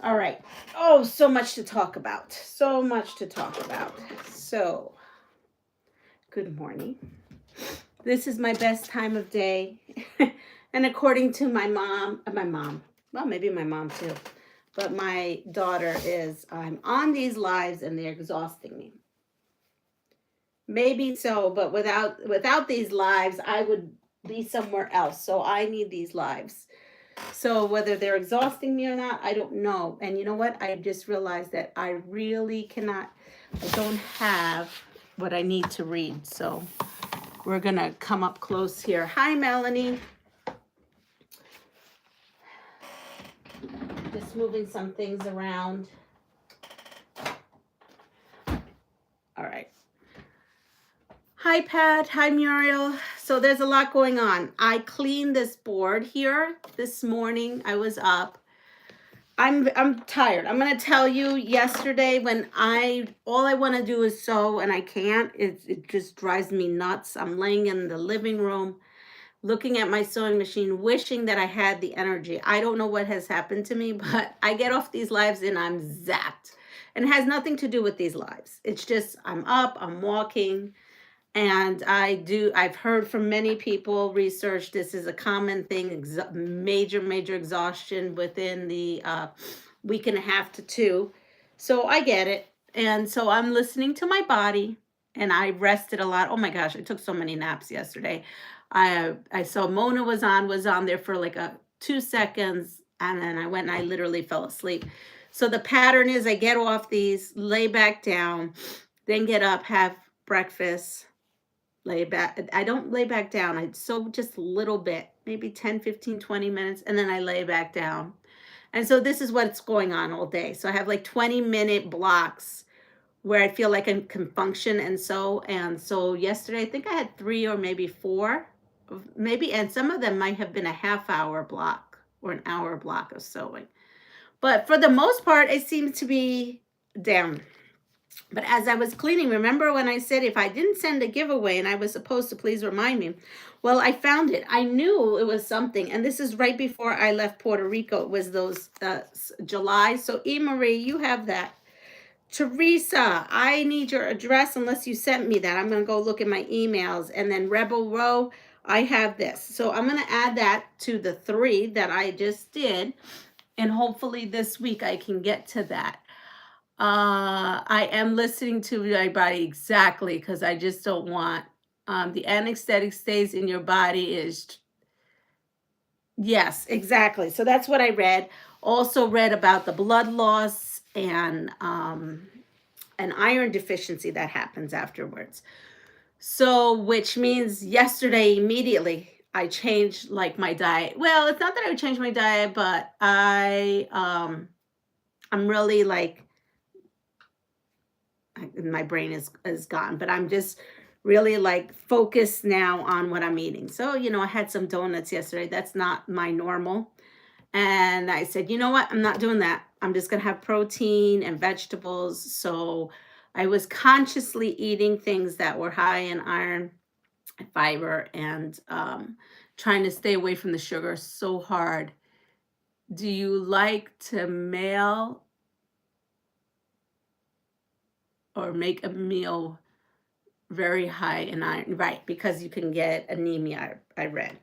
All right. Oh, so much to talk about. So much to talk about. So, good morning. This is my best time of day. And according to well, maybe my mom too, but my daughter is, I'm on these lives and they're exhausting me. Maybe so, but without these lives, I would be somewhere else. So I need these lives. So whether they're exhausting me or not, I don't know. And you know what? I just realized that I really cannot, I don't have what I need to read. So we're going to come up close here. Hi, Melanie. Just moving some things around. All right. Hi, Pat. Hi, Muriel. So there's a lot going on. I cleaned this board here this morning. I was up. I'm tired. I'm gonna tell you. Yesterday, when all I want to do is sew and I can't. It just drives me nuts. I'm laying in the living room, looking at my sewing machine, wishing that I had the energy. I don't know what has happened to me, but I get off these lives and I'm zapped. And it has nothing to do with these lives. It's just I'm up. I'm walking. And I've heard from many people, research, this is a common thing, major exhaustion within the week and a half to two. So I get it. And so I'm listening to my body, and I rested a lot. Oh my gosh, I took so many naps yesterday. I saw Mona was on there for like 2 seconds, and then I went and I literally fell asleep. So the pattern is I get off these, lay back down, then get up, have breakfast, lay back. I don't lay back down. I sew just a little bit, maybe 10, 15, 20 minutes, and then I lay back down. And so this is what's going on all day. So I have like 20-minute blocks where I feel like I can function and sew. And so yesterday, I think I had 3 or maybe 4, maybe, and some of them might have been a half-hour block or an hour block of sewing. But for the most part, it seems to be down. But as I was cleaning, remember when I said if I didn't send a giveaway and I was supposed to, please remind me? Well, I found it. I knew it was something. And this is right before I left Puerto Rico. It was those July. So, E. Marie, you have that. Teresa, I need your address unless you sent me that. I'm going to go look at my emails. And then Rebel Row, I have this. So I'm going to add that to the 3 that I just did. And hopefully this week I can get to that. I am listening to my body exactly because I just don't want the anesthetic stays in your body is yes, exactly. So that's what I read. Also read about the blood loss and an iron deficiency that happens afterwards. So which means yesterday immediately I changed like my diet. Well, it's not that I would change my diet, but I'm really like my brain is gone, but I'm just really like focused now on what I'm eating. So, I had some donuts yesterday. That's not my normal. And I said, you know what? I'm not doing that. I'm just going to have protein and vegetables. So I was consciously eating things that were high in iron, fiber, and trying to stay away from the sugar so hard. Do you like to mail or make a meal very high in iron? Right, because you can get anemia, I read.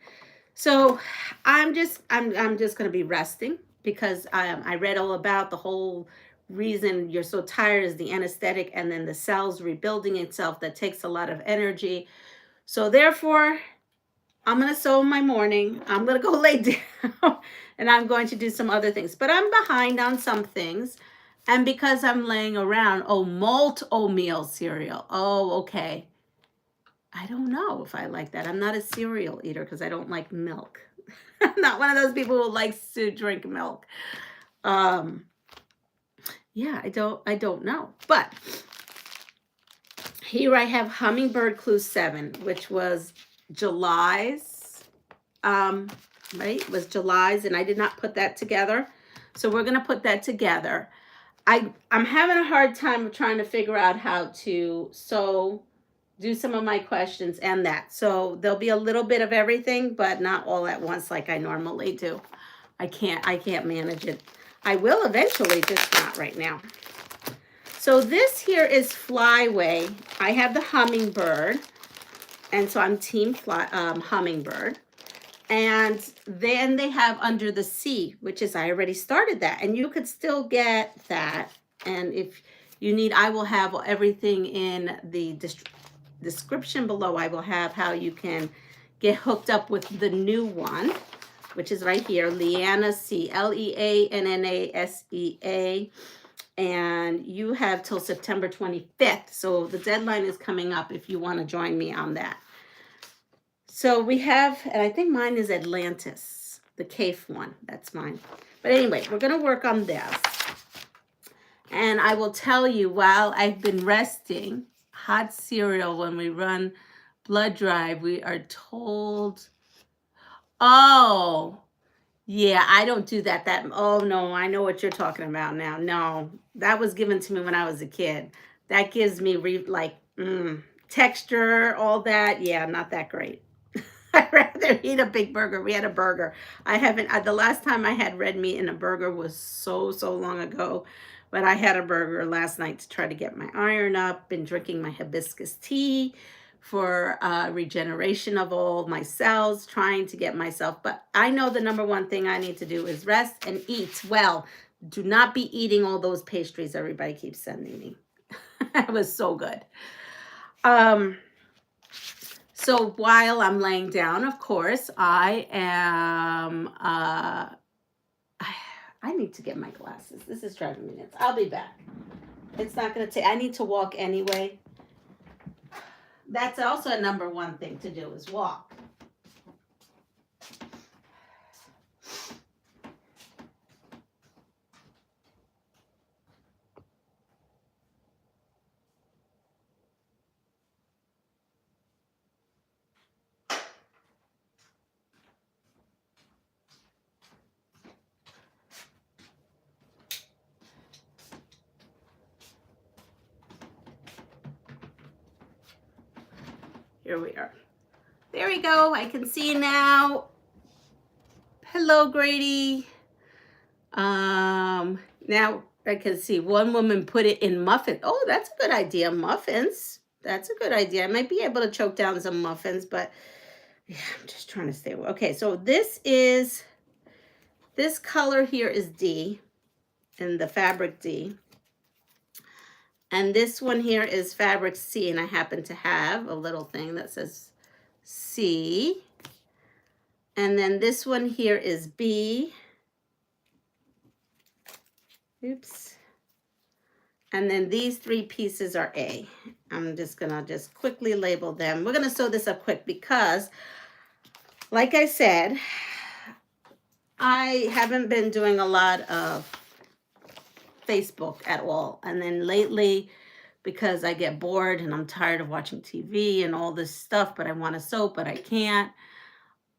So I'm just going to be resting because I read all about the whole reason you're so tired is the anesthetic and then the cells rebuilding itself. That takes a lot of energy. So therefore, I'm going to sew in my morning. I'm going to go lay down and I'm going to do some other things. But I'm behind on some things. And because I'm laying around, malt oatmeal cereal. Oh, okay. I don't know if I like that. I'm not a cereal eater because I don't like milk. I'm not one of those people who likes to drink milk. Yeah, I don't know. But here I have Hummingbird Clue 7, which was July's. Right? Was July's, and I did not put that together. So we're going to put that together. I'm having a hard time trying to figure out how to sew, do some of my questions and that. So there'll be a little bit of everything, but not all at once like I normally do. I can't manage it. I will eventually, just not right now. So this here is FlyWay. I have the hummingbird, and so I'm team hummingbird. And then they have Under the Sea, which is, I already started that. And you could still get that. And if you need, I will have everything in the description below. I will have how you can get hooked up with the new one, which is right here, Leanna C, Leannasea. And you have till September 25th. So the deadline is coming up if you want to join me on that. So we have, and I think mine is Atlantis, the CAFE one. That's mine. But anyway, we're going to work on this. And I will tell you, while I've been resting, hot cereal, when we run blood drive, we are told, oh, yeah, I don't do that. Oh, no, I know what you're talking about now. No, that was given to me when I was a kid. That gives me, texture, all that. Yeah, not that great. I'd rather eat a big burger. We had a burger. The last time I had red meat in a burger was so long ago. But I had a burger last night to try to get my iron up. Been drinking my hibiscus tea for regeneration of all my cells, trying to get myself. But I know the number one thing I need to do is rest and eat well. Do not be eating all those pastries everybody keeps sending me. It was so good. So while I'm laying down, of course, I am, I need to get my glasses. This is driving me nuts. I'll be back. It's not going to take, I need to walk anyway. That's also a number one thing to do, is walk. Here we are. There we go. I can see now. Hello, Grady. Now I can see one woman put it in muffins. Oh, that's a good idea. Muffins. That's a good idea. I might be able to choke down some muffins, but yeah, I'm just trying to stay away. Okay, so this color here is D, and the fabric D. And this one here is fabric C, and I happen to have a little thing that says C. And then this one here is B. Oops. And then these three pieces are A. I'm just gonna quickly label them. We're gonna sew this up quick because, like I said, I haven't been doing a lot of Facebook at all. And then lately, because I get bored and I'm tired of watching TV and all this stuff, but I want to sew, but I can't.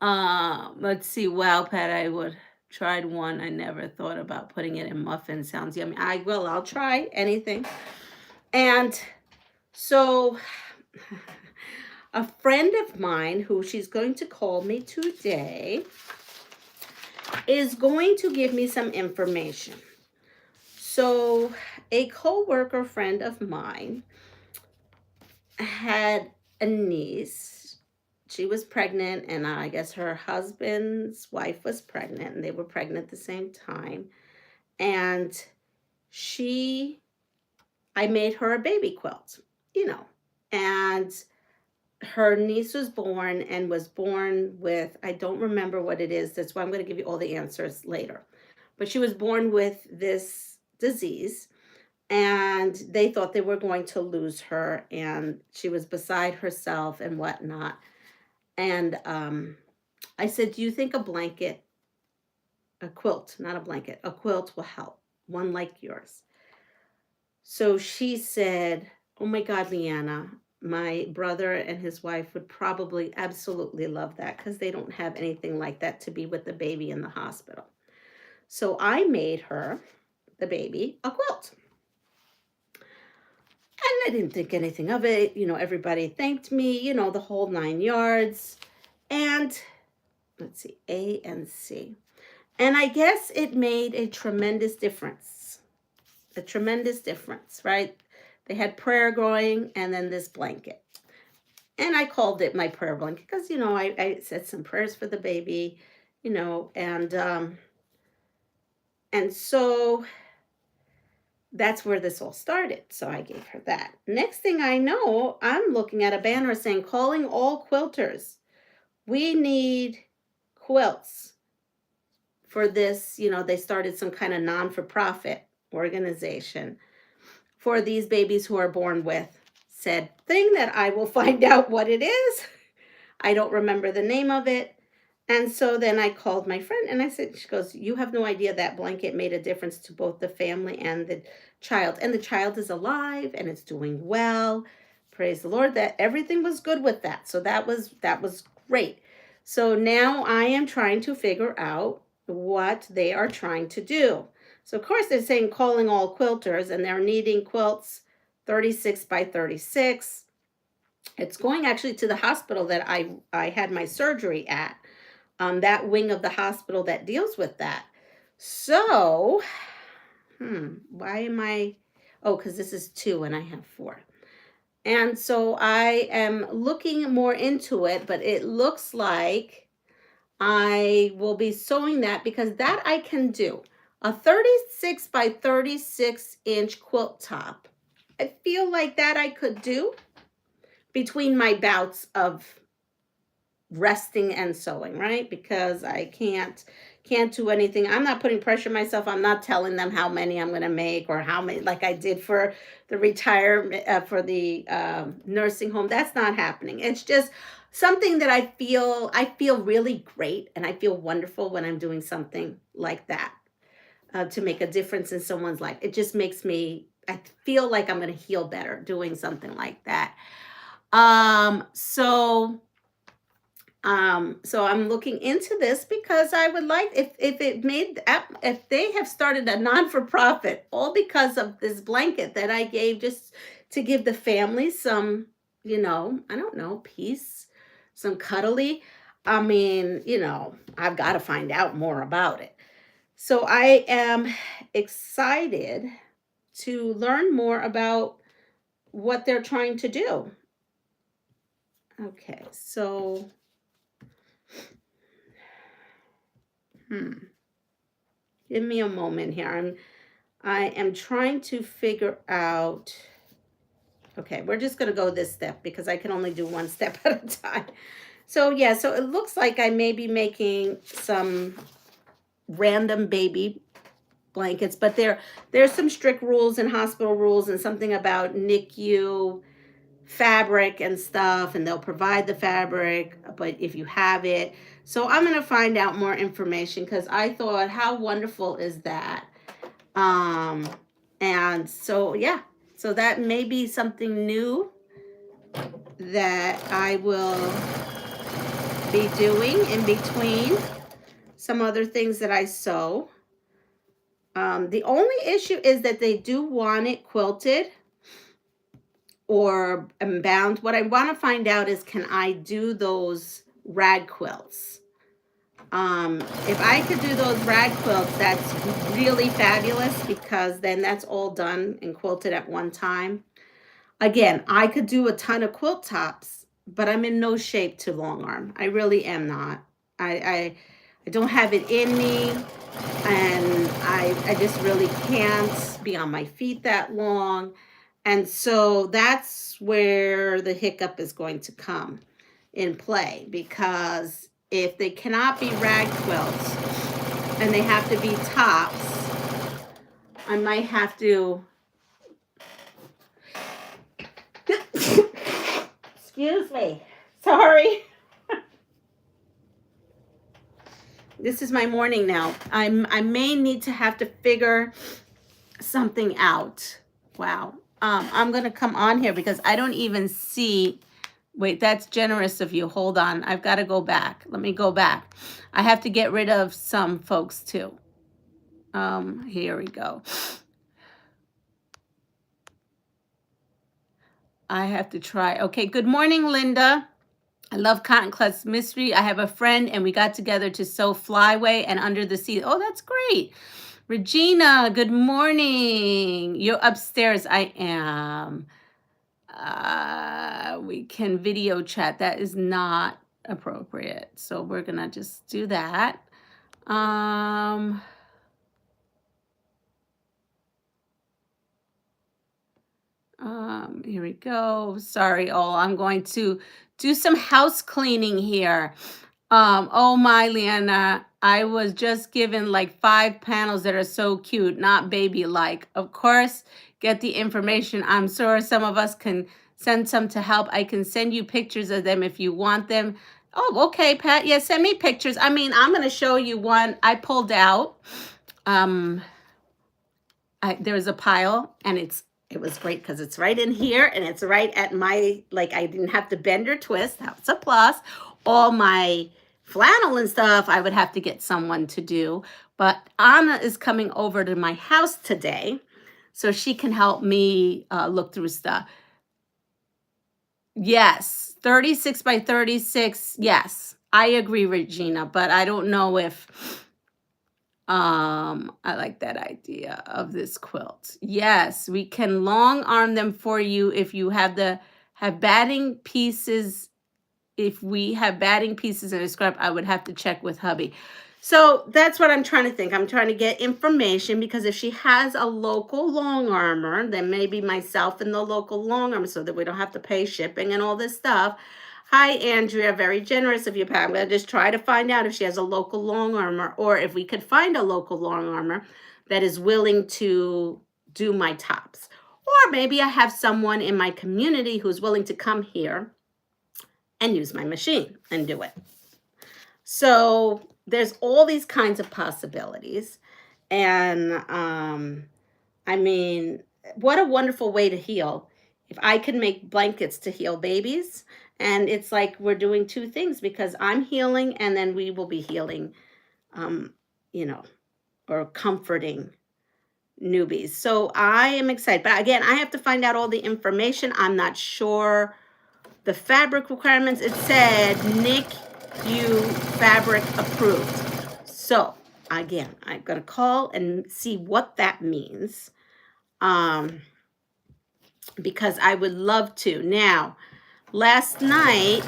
Let's see, wow, Pat, I would tried one. I never thought about putting it in muffins. Sounds yummy. I'll try anything. And so a friend of mine, who she's going to call me today, is going to give me some information. So a co-worker friend of mine had a niece. She was pregnant, and I guess her husband's wife was pregnant, and they were pregnant at the same time. And I made her a baby quilt, and her niece was born with, I don't remember what it is. That's why I'm going to give you all the answers later. But she was born with this disease, and they thought they were going to lose her, and she was beside herself and whatnot. And I said, do you think a quilt will help? One like yours. So she said, oh my God, Leanna, my brother and his wife would probably absolutely love that, because they don't have anything like that to be with the baby in the hospital. So I made her, the baby, a quilt. And I didn't think anything of it. Everybody thanked me, the whole 9 yards. And let's see, A and C. And I guess it made a tremendous difference. A tremendous difference, right? They had prayer going and then this blanket. And I called it my prayer blanket because, you know, I said some prayers for the baby, you know, and so that's where this all started. So I gave her that. Next thing I know, I'm looking at a banner saying, calling all quilters. We need quilts for this. You know, they started some kind of non-for-profit organization for these babies who are born with said thing that I will find out what it is. I don't remember the name of it. And so then I called my friend and I said, she goes, you have no idea that blanket made a difference to both the family and the child. And the child is alive and it's doing well. Praise the Lord that everything was good with that. So that was great. So now I am trying to figure out what they are trying to do. So of course they're saying calling all quilters and they're needing quilts 36 by 36. It's going actually to the hospital that I had my surgery at. That wing of the hospital that deals with that. So, why am I, oh, because this is 2 and I have 4. And so I am looking more into it, but it looks like I will be sewing that because that I can do. A 36 by 36 inch quilt top. I feel like that I could do between my bouts of resting and sewing, right? Because I can't do anything. I'm not putting pressure on myself. I'm not telling them how many I'm going to make or how many, like I did for the retirement, for the nursing home. That's not happening. It's just something that I feel really great and I feel wonderful when I'm doing something like that to make a difference in someone's life. It just makes me, I feel like I'm going to heal better doing something like that. So I'm looking into this because I would like, if they have started a non-for-profit, all because of this blanket that I gave just to give the family some, you know, I don't know, peace, some cuddly. I mean, you know, I've got to find out more about it. So I am excited to learn more about what they're trying to do. Okay, so give me a moment here. I am trying to figure out. Okay, we're just going to go this step because I can only do one step at a time. So yeah, so it looks like I may be making some random baby blankets, but there's some strict rules and hospital rules and something about NICU fabric and stuff, and they'll provide the fabric, but if you have it. So I'm going to find out more information because I thought, how wonderful is that? And so, yeah, so that may be something new that I will be doing in between some other things that I sew. The only issue is that they do want it quilted or bound. What I want to find out is, can I do those rag quilts? If I could do those rag quilts, that's really fabulous because then that's all done and quilted at one time. Again, I could do a ton of quilt tops, but I'm in no shape to long arm. I really am not. I don't have it in me, and I just really can't be on my feet that long. And so that's where the hiccup is going to come in play, because if they cannot be rag quilts and they have to be tops, I might have to, excuse me, sorry. This is my morning now. I may need to have to figure something out. Wow. I'm going to come on here because I don't even see. Wait, that's generous of you. Hold on. I've got to go back. Let me go back. I have to get rid of some folks too. Here we go. I have to try. Okay. Good morning, Linda. I love Cotton Cuts Mystery. I have a friend and we got together to sew FlyWay and Under the Sea. Oh, that's great. Regina, good morning. You're upstairs. I am. We can video chat. That is not appropriate. So we're going to just do that. Here we go. Sorry, all. I'm going to do some house cleaning here. Oh my, Leanna, I was just given like 5 panels that are so cute, not baby-like. Of course, get the information. I'm sure some of us can send some to help. I can send you pictures of them if you want them. Oh, okay, Pat. Yeah, send me pictures. I mean, I'm going to show you one I pulled out. There was a pile, and it was great because it's right in here, and it's right at my, like, I didn't have to bend or twist. That's a plus. All my flannel and stuff, I would have to get someone to do. But Anna is coming over to my house today, so she can help me look through stuff. Yes, 36 by 36. Yes, I agree, Regina, but I don't know if I like that idea of this quilt. Yes, we can long arm them for you if you have batting pieces. If we have batting pieces in a scrap, I would have to check with hubby. So that's what I'm trying to think. I'm trying to get information because if she has a local long armor, then maybe myself and the local long armor so that we don't have to pay shipping and all this stuff. Hi, Andrea. Very generous of you, Pat. I'm going to just try to find out if she has a local long armor or if we could find a local long armor that is willing to do my tops. Or maybe I have someone in my community who's willing to come here and use my machine and do it. So there's all these kinds of possibilities. And I mean, what a wonderful way to heal. If I can make blankets to heal babies, and it's like we're doing 2 things because I'm healing and then we will be healing, you know, or comforting newbies. So I am excited. But again, I have to find out all the information. I'm not sure the fabric requirements. It said NICU fabric approved. So again, I'm going to call and see what that means. Because I would love to. Now, last night,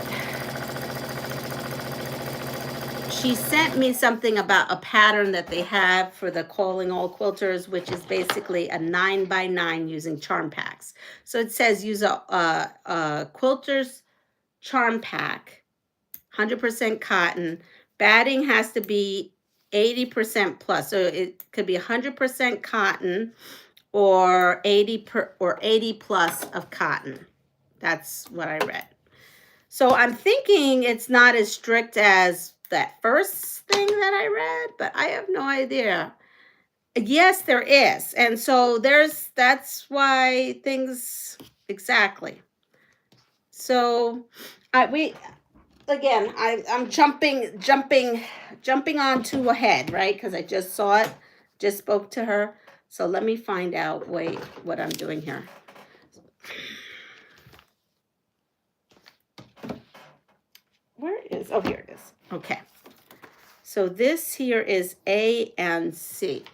she sent me something about a pattern that they have for the Calling All Quilters, which is basically a 9x9 using charm packs. So it says use a quilter's charm pack, 100% cotton. Batting has to be 80% plus. So it could be 100% cotton or 80 plus of cotton. That's what I read. So I'm thinking it's not as strict as that first thing that I read, but I have no idea. Yes, there is. And so that's why things, exactly. So I'm jumping onto ahead, right? Because I just saw it, just spoke to her. So let me find out, what I'm doing here. Oh, here it is. Okay. So this here is A and C.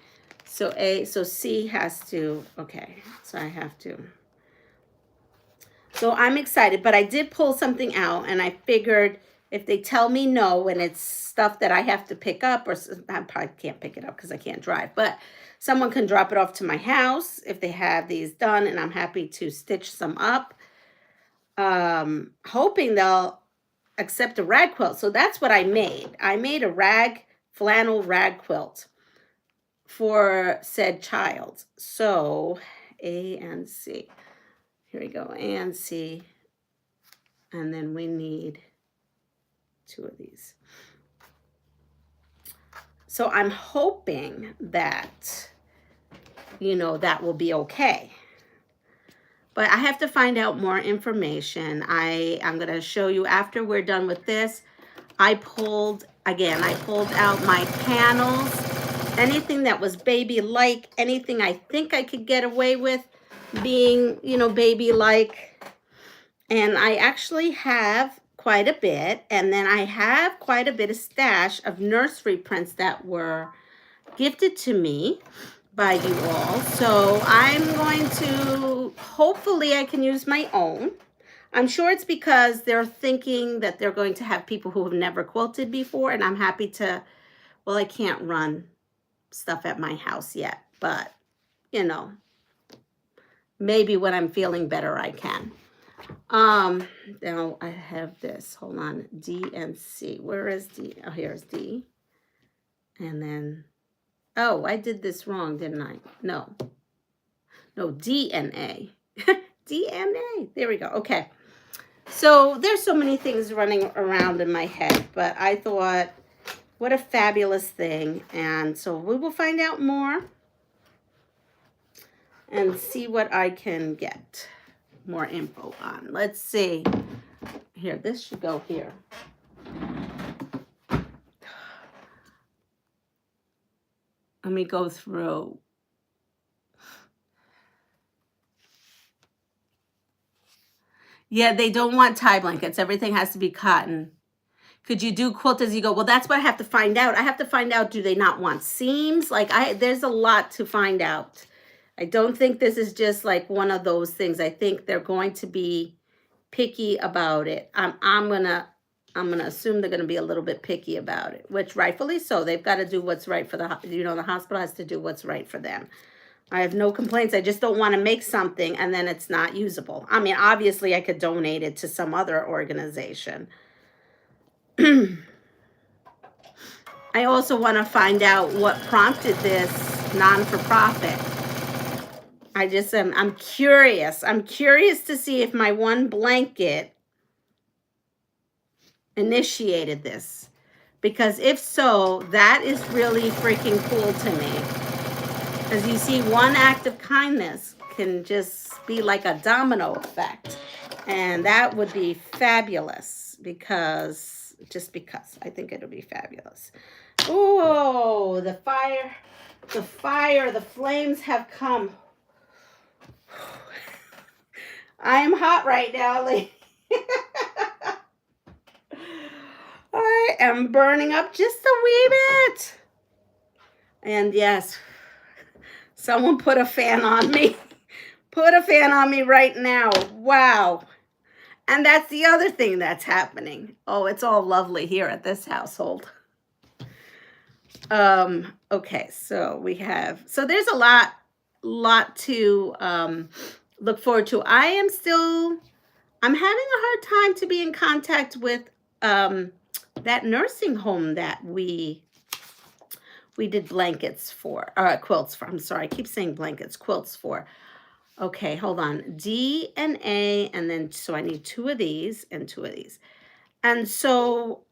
So C has to, okay. So I have to. So I'm excited, but I did pull something out and I figured if they tell me no and it's stuff that I have to pick up, or I probably can't pick it up because I can't drive, but someone can drop it off to my house if they have these done, and I'm happy to stitch some up. Hoping they'll accept a rag quilt. So that's what I made. I made a flannel rag quilt for said child. So A and C. Here we go, A and C. And then we need 2 of these. So I'm hoping that, that will be okay. But I have to find out more information. I'm going to show you after we're done with this. I pulled out my panels. Anything that was baby-like, anything I think I could get away with being, baby-like. And I actually have quite a bit. And then I have quite a bit of stash of nursery prints that were gifted to me by you all. So I'm going to, hopefully I can use my own. I'm sure it's because they're thinking that they're going to have people who have never quilted before, and I'm happy to, well, I can't run stuff at my house yet, but you know, maybe when I'm feeling better I can. Now I have this, hold on, D and C. Where is D? Oh, here's D. And then, oh, I did this wrong, didn't I? No, D and A. D and A, there we go, okay. So there's so many things running around in my head, but I thought, what a fabulous thing. And so we will find out more and see what I can get more info on. Let's see. Here, this should go here. Let me go through. Yeah, they don't want tie blankets. Everything has to be cotton. Could you do quilt as you go? Well, that's what I have to find out. I have to find out, do they not want seams? Like, there's a lot to find out. I don't think this is just like one of those things. I think they're going to be picky about it. I'm gonna assume they're gonna be a little bit picky about it, which rightfully so. They've got to do what's right for the hospital has to do what's right for them. I have no complaints. I just don't want to make something and then it's not usable. I mean, obviously I could donate it to some other organization. I also want to find out what prompted this non-for-profit. I'm curious. I'm curious to see if my one blanket initiated this. Because if so, that is really freaking cool to me. As you see, one act of kindness can just be like a domino effect. And that would be fabulous because I think it'll be fabulous. Oh, the flames have come. I am hot right now, lady. I am burning up just a wee bit. And yes, someone put a fan on me. Put a fan on me right now. Wow. And that's the other thing that's happening. Oh, it's all lovely here at this household. Okay, so there's a lot to look forward to. I'm having a hard time to be in contact with that nursing home that we did blankets for, quilts for. I'm sorry, I keep saying blankets, quilts for. Okay, hold on. D and A, and then, so I need 2 of these and 2 of these. And so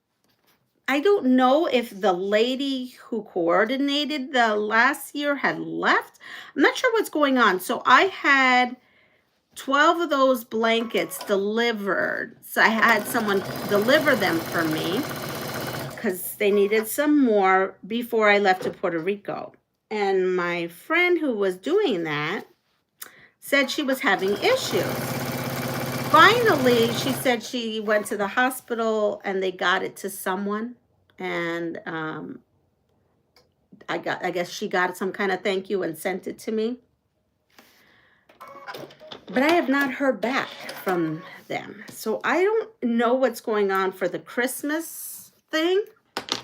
I don't know if the lady who coordinated the last year had left. I'm not sure what's going on. So I had 12 of those blankets delivered. So I had someone deliver them for me because they needed some more before I left to Puerto Rico. And my friend who was doing that said she was having issues. Finally, she said she went to the hospital and they got it to someone. And I guess she got some kind of thank you and sent it to me. But I have not heard back from them. So I don't know what's going on for the Christmas thing.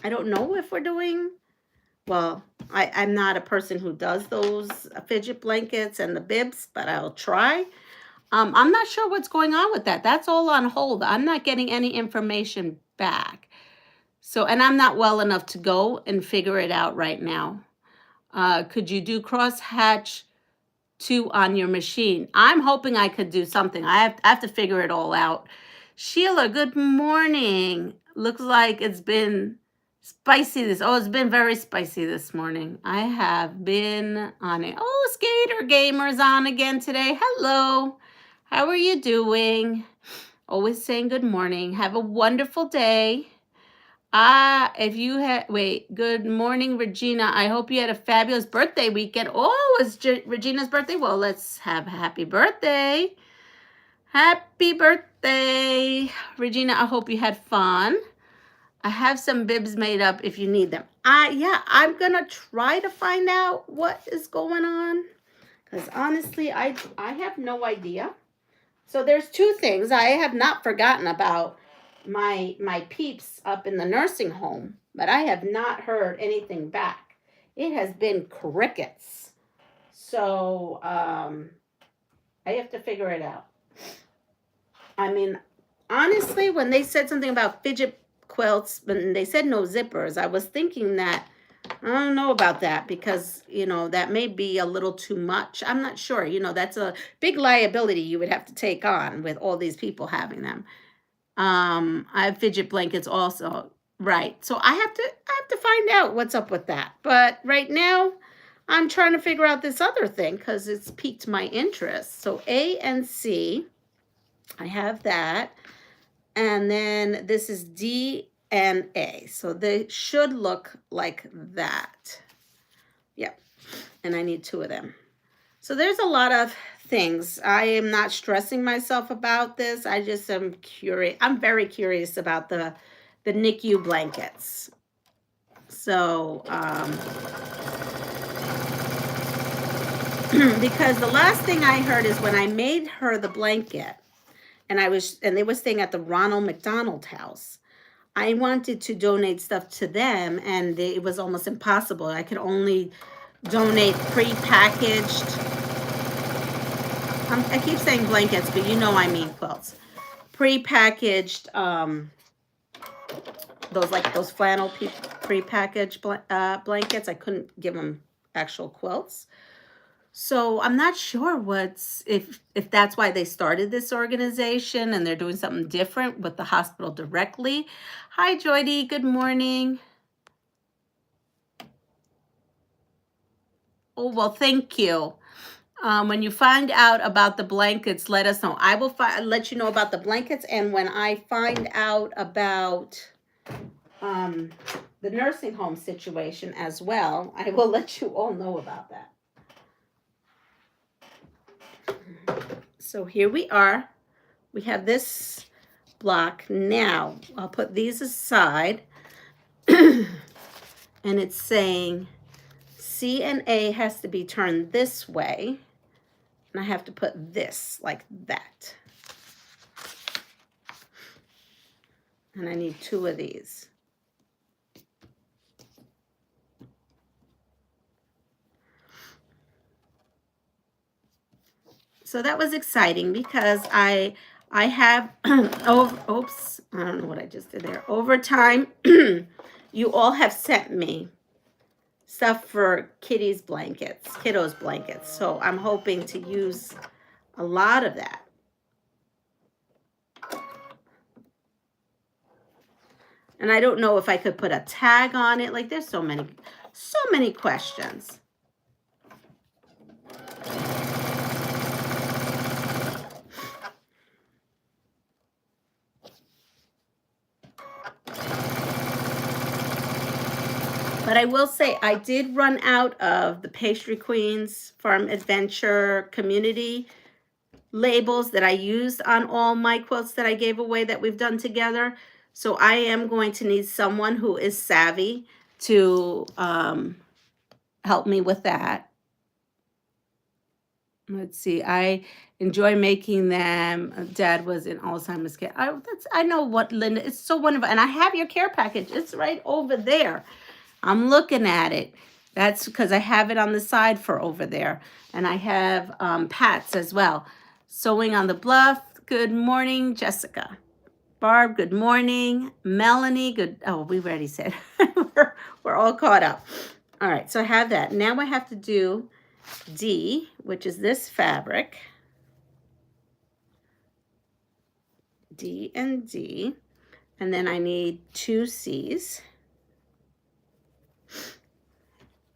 I don't know if we're doing, well, I'm not a person who does those fidget blankets and the bibs, but I'll try. I'm not sure what's going on with that. That's all on hold. I'm not getting any information back. So, and I'm not well enough to go and figure it out right now. Could you do crosshatch 2 on your machine? I'm hoping I could do something. I have to figure it all out. Sheila, good morning. Looks like it's been spicy it's been very spicy this morning. I have been on it. Oh, Skater Gamer's on again today. Hello. How are you doing? Always saying good morning. Have a wonderful day. If you had, good morning, Regina. I hope you had a fabulous birthday weekend. Oh, it's Regina's birthday. Well, let's have a happy birthday. Happy birthday birthday. Regina, I hope you had fun. I have some bibs made up if you need them. Yeah, I'm going to try to find out what is going on. Because honestly, I have no idea. So there's two things. I have not forgotten about my peeps up in the nursing home, but I have not heard anything back. It has been crickets. So I have to figure it out. I mean, honestly, when they said something about fidget quilts, when they said no zippers, I was thinking that, I don't know about that because, you know, that may be a little too much. I'm not sure. You know, that's a big liability you would have to take on with all these people having them. I have fidget blankets also. Right. So I have to find out what's up with that. But right now, I'm trying to figure out this other thing because it's piqued my interest. So A and C, I have that. And then this is D and A. So they should look like that. Yep. And I need 2 of them. So there's a lot of things. I am not stressing myself about this. I just am curious. I'm very curious about the NICU blankets. So, because the last thing I heard is when I made her the blanket, and they were staying at the Ronald McDonald House. I wanted to donate stuff to them, and it was almost impossible. I could only donate pre-packaged. I keep saying blankets, but you know I mean quilts. Pre-packaged, those flannel pre-packaged blankets. I couldn't give them actual quilts. So I'm not sure if that's why they started this organization and they're doing something different with the hospital directly. Hi, Joydy. Good morning. Oh, well, thank you. When you find out about the blankets, let us know. I will let you know about the blankets. And when I find out about the nursing home situation as well, I will let you all know about that. So here we are. We have this block. Now, I'll put these aside. And it's saying C and A has to be turned this way. And I have to put this like that. And I need 2 of these. So that was exciting because I have, oops, I don't know what I just did there. Over time, you all have sent me stuff for kiddos' blankets. So I'm hoping to use a lot of that. And I don't know if I could put a tag on it. Like there's so many questions. But I will say I did run out of the Pastryqueen's Farm Adventure community labels that I used on all my quilts that I gave away that we've done together. So I am going to need someone who is savvy to help me with that. Let's see. I enjoy making them. Dad was in Alzheimer's care. I know what, Linda. It's so wonderful. And I have your care package. It's right over there. I'm looking at it. That's because I have it on the side for over there. And I have Pat's as well. Sewing on the Bluff. Good morning, Jessica. Barb, good morning. Melanie, good. Oh, we already said. we're all caught up. All right, so I have that. Now I have to do D, which is this fabric. D and D. And then I need 2 C's.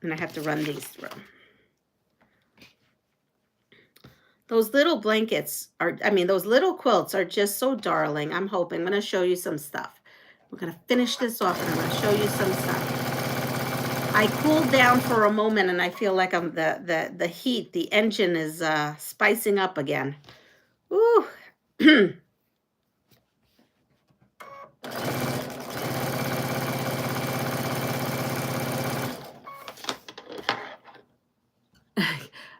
And I have to run these through. Those little blankets those little quilts are just so darling. I'm hoping. I'm going to show you some stuff. We're going to finish this off and I'm going to show you some stuff. I cooled down for a moment and I feel like I'm the heat, the engine is spicing up again. Ooh.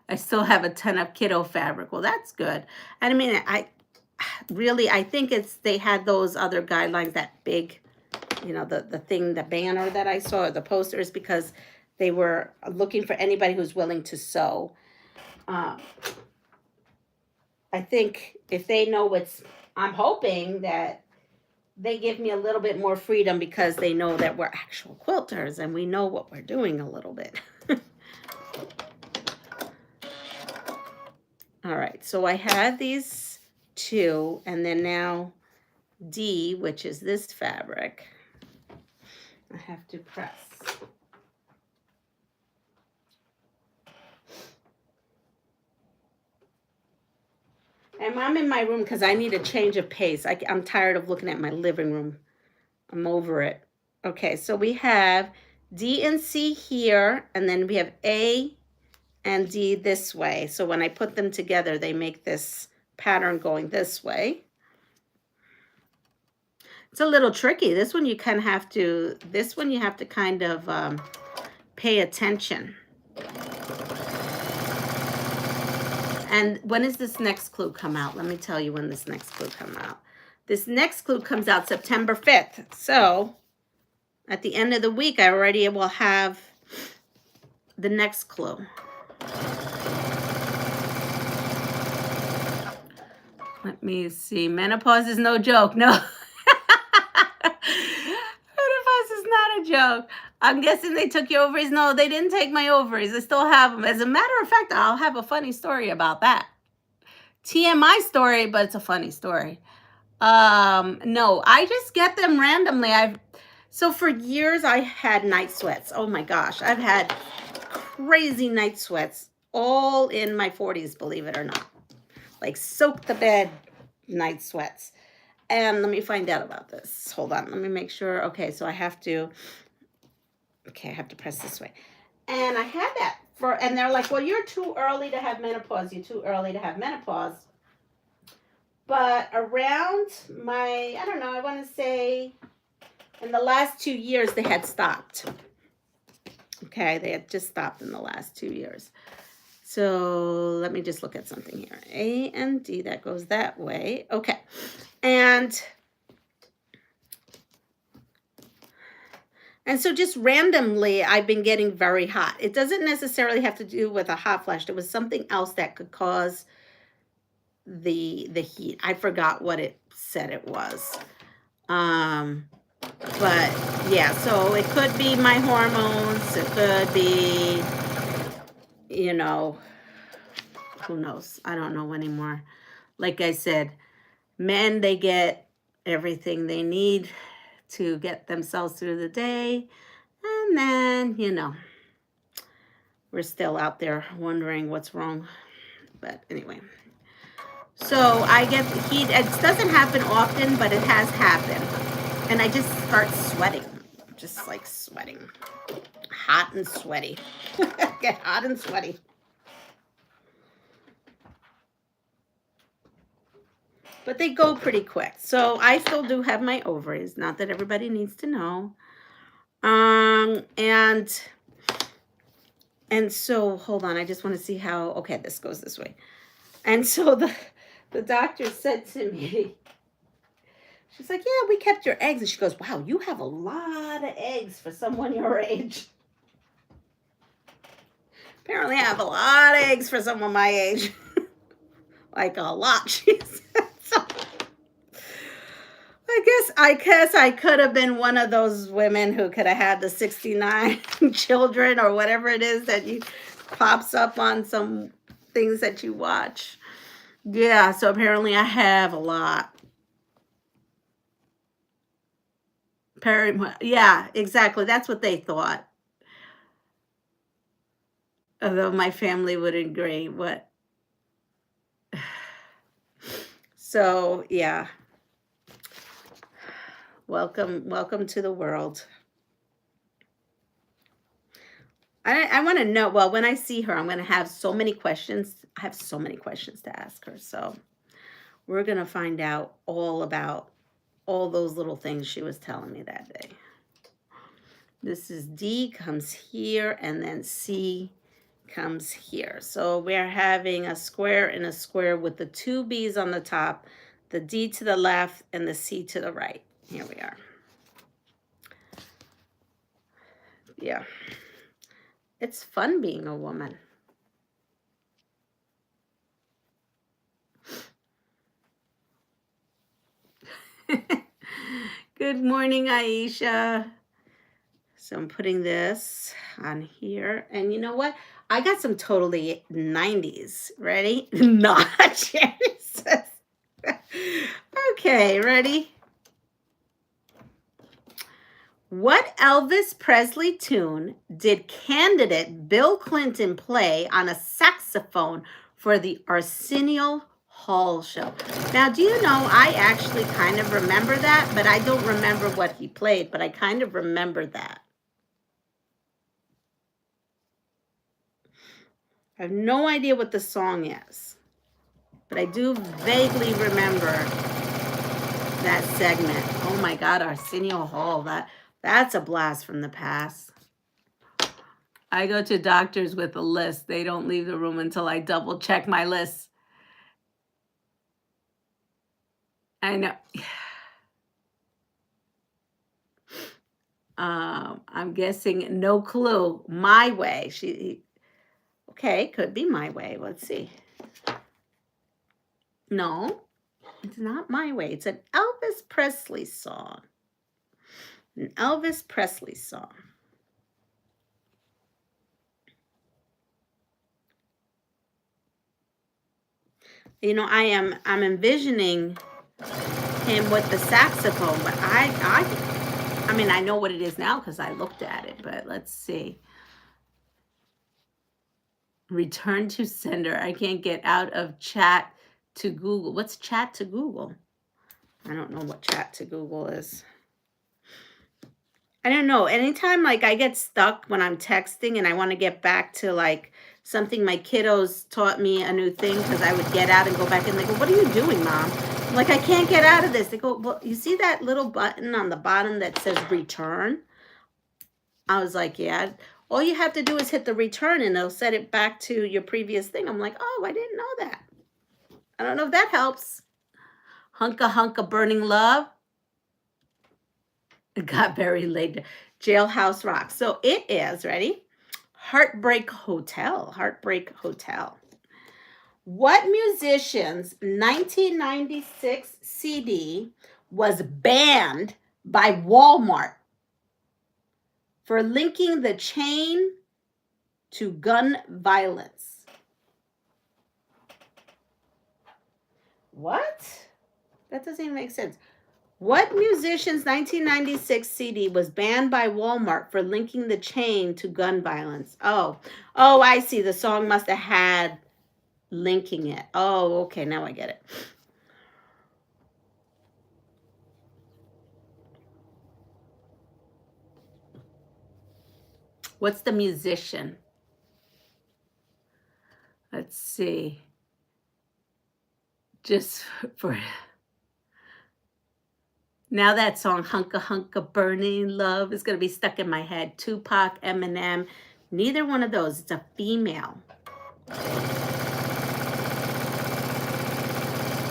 I still have a ton of kiddo fabric. Well, that's good. And I mean, I think they had those other guidelines, that big, you know, the thing, the banner that I saw, the posters, because they were looking for anybody who's willing to sew. I think if they know I'm hoping that they give me a little bit more freedom, because they know that we're actual quilters and we know what we're doing a little bit. All right, so I had these two, and then now D, which is this fabric, I have to press. And I'm in my room because I need a change of pace. I'm tired of looking at my living room. I'm over it. Okay, so we have D and C here, and then we have A and D this way. So when I put them together, they make this pattern going this way. It's a little tricky. This one you kind of have to, kind of pay attention. And when does this next clue come out? Let me tell you when this next clue comes out. This next clue comes out September 5th. So at the end of the week, I already will have the next clue. Let me see. Menopause is no joke. No. Menopause is not a joke. I'm guessing they took your ovaries. No, they didn't take my ovaries. I still have them. As a matter of fact, I'll have a funny story about that. TMI story, but it's a funny story. No, I just get them randomly. So for years I had night sweats. Oh my gosh, I've had crazy night sweats all in my 40s, believe it or not. Like soak the bed night sweats. And let me find out about this. Hold on, let me make sure. Okay, so I have to press this way. And I had that and they're like, well, you're too early to have menopause. You're too early to have menopause. But around I don't know, I want to say in the last 2 years, they had stopped. Okay, they had just stopped in the last 2 years. So let me just look at something here. A and D, that goes that way. Okay, and so just randomly, I've been getting very hot. It doesn't necessarily have to do with a hot flash. There was something else that could cause the heat. I forgot what it said it was. But yeah, so it could be my hormones. It could be, you know, who knows? I don't know anymore. Like I said, men, they get everything they need to get themselves through the day. And then, you know, we're still out there wondering what's wrong. But anyway. So I get the heat. It doesn't happen often, but it has happened. And I just start sweating. Just like sweating. Hot and sweaty. Get hot and sweaty. But they go pretty quick. So I still do have my ovaries. Not that everybody needs to know. And so, hold on. I just want to see how, okay, this goes this way. And so the doctor said to me, she's like, yeah, we kept your eggs. And she goes, wow, you have a lot of eggs for someone your age. Apparently I have a lot of eggs for someone my age. Like a lot, she said. So I guess I could have been one of those women who could have had the 69 children or whatever it is that pops up on some things that you watch. Yeah, so apparently I have a lot. Yeah, exactly. That's what they thought. Although my family would agree. What? So, yeah. Welcome to the world. I want to know, well, when I see her, I'm going to have so many questions. I have so many questions to ask her. So we're going to find out all about all those little things she was telling me that day. This is D comes here, and then C comes here. So we're having a square and a square with the two B's on the top, the D to the left, and the C to the right. Here we are. Yeah. It's fun being a woman. Good morning, Aisha. So I'm putting this on here. And you know what? I got some totally 90s. Ready? Not Jesus. Okay, ready? What Elvis Presley tune did candidate Bill Clinton play on a saxophone for the Arsenio Hall show? Now, do you know, I actually kind of remember that, but I don't remember what he played, but I kind of remember that. I have no idea what the song is, but I do vaguely remember that segment. Oh my God, Arsenio Hall, that's a blast from the past. I go to doctors with a list. They don't leave the room until I double check my list. I know. I'm guessing no clue. My Way. Okay, could be My Way. Let's see. No, it's not My Way. It's an Elvis Presley song. An Elvis Presley song. You know, I'm envisioning him with the saxophone, but I mean, I know what it is now because I looked at it, but let's see. Return to sender. I can't get out of chat to Google. What's chat to Google? I don't know what chat to Google is. I don't know. Anytime like I get stuck when I'm texting and I want to get back to like something my kiddos taught me a new thing because I would get out and go back and they go, "What are you doing, Mom?" I'm like, "I can't get out of this." They go, "Well, you see that little button on the bottom that says return?" I was like, "Yeah. All you have to do is hit the return and it'll set it back to your previous thing." I'm like, "Oh, I didn't know that." I don't know if that helps. Hunka Hunka Burning Love. It got very late. Jailhouse Rock. So it is, ready? Heartbreak Hotel. Heartbreak Hotel. What musician's 1996 CD was banned by Walmart for linking the chain to gun violence? What? That doesn't even make sense. What musician's 1996 CD was banned by Walmart for linking the chain to gun violence? Oh, I see. The song must have had linking it. Oh, okay. Now I get it. What's the musician? Let's see. Just for... Now that song, Hunka Hunka Burning Love, is going to be stuck in my head. Tupac, Eminem, neither one of those. It's a female.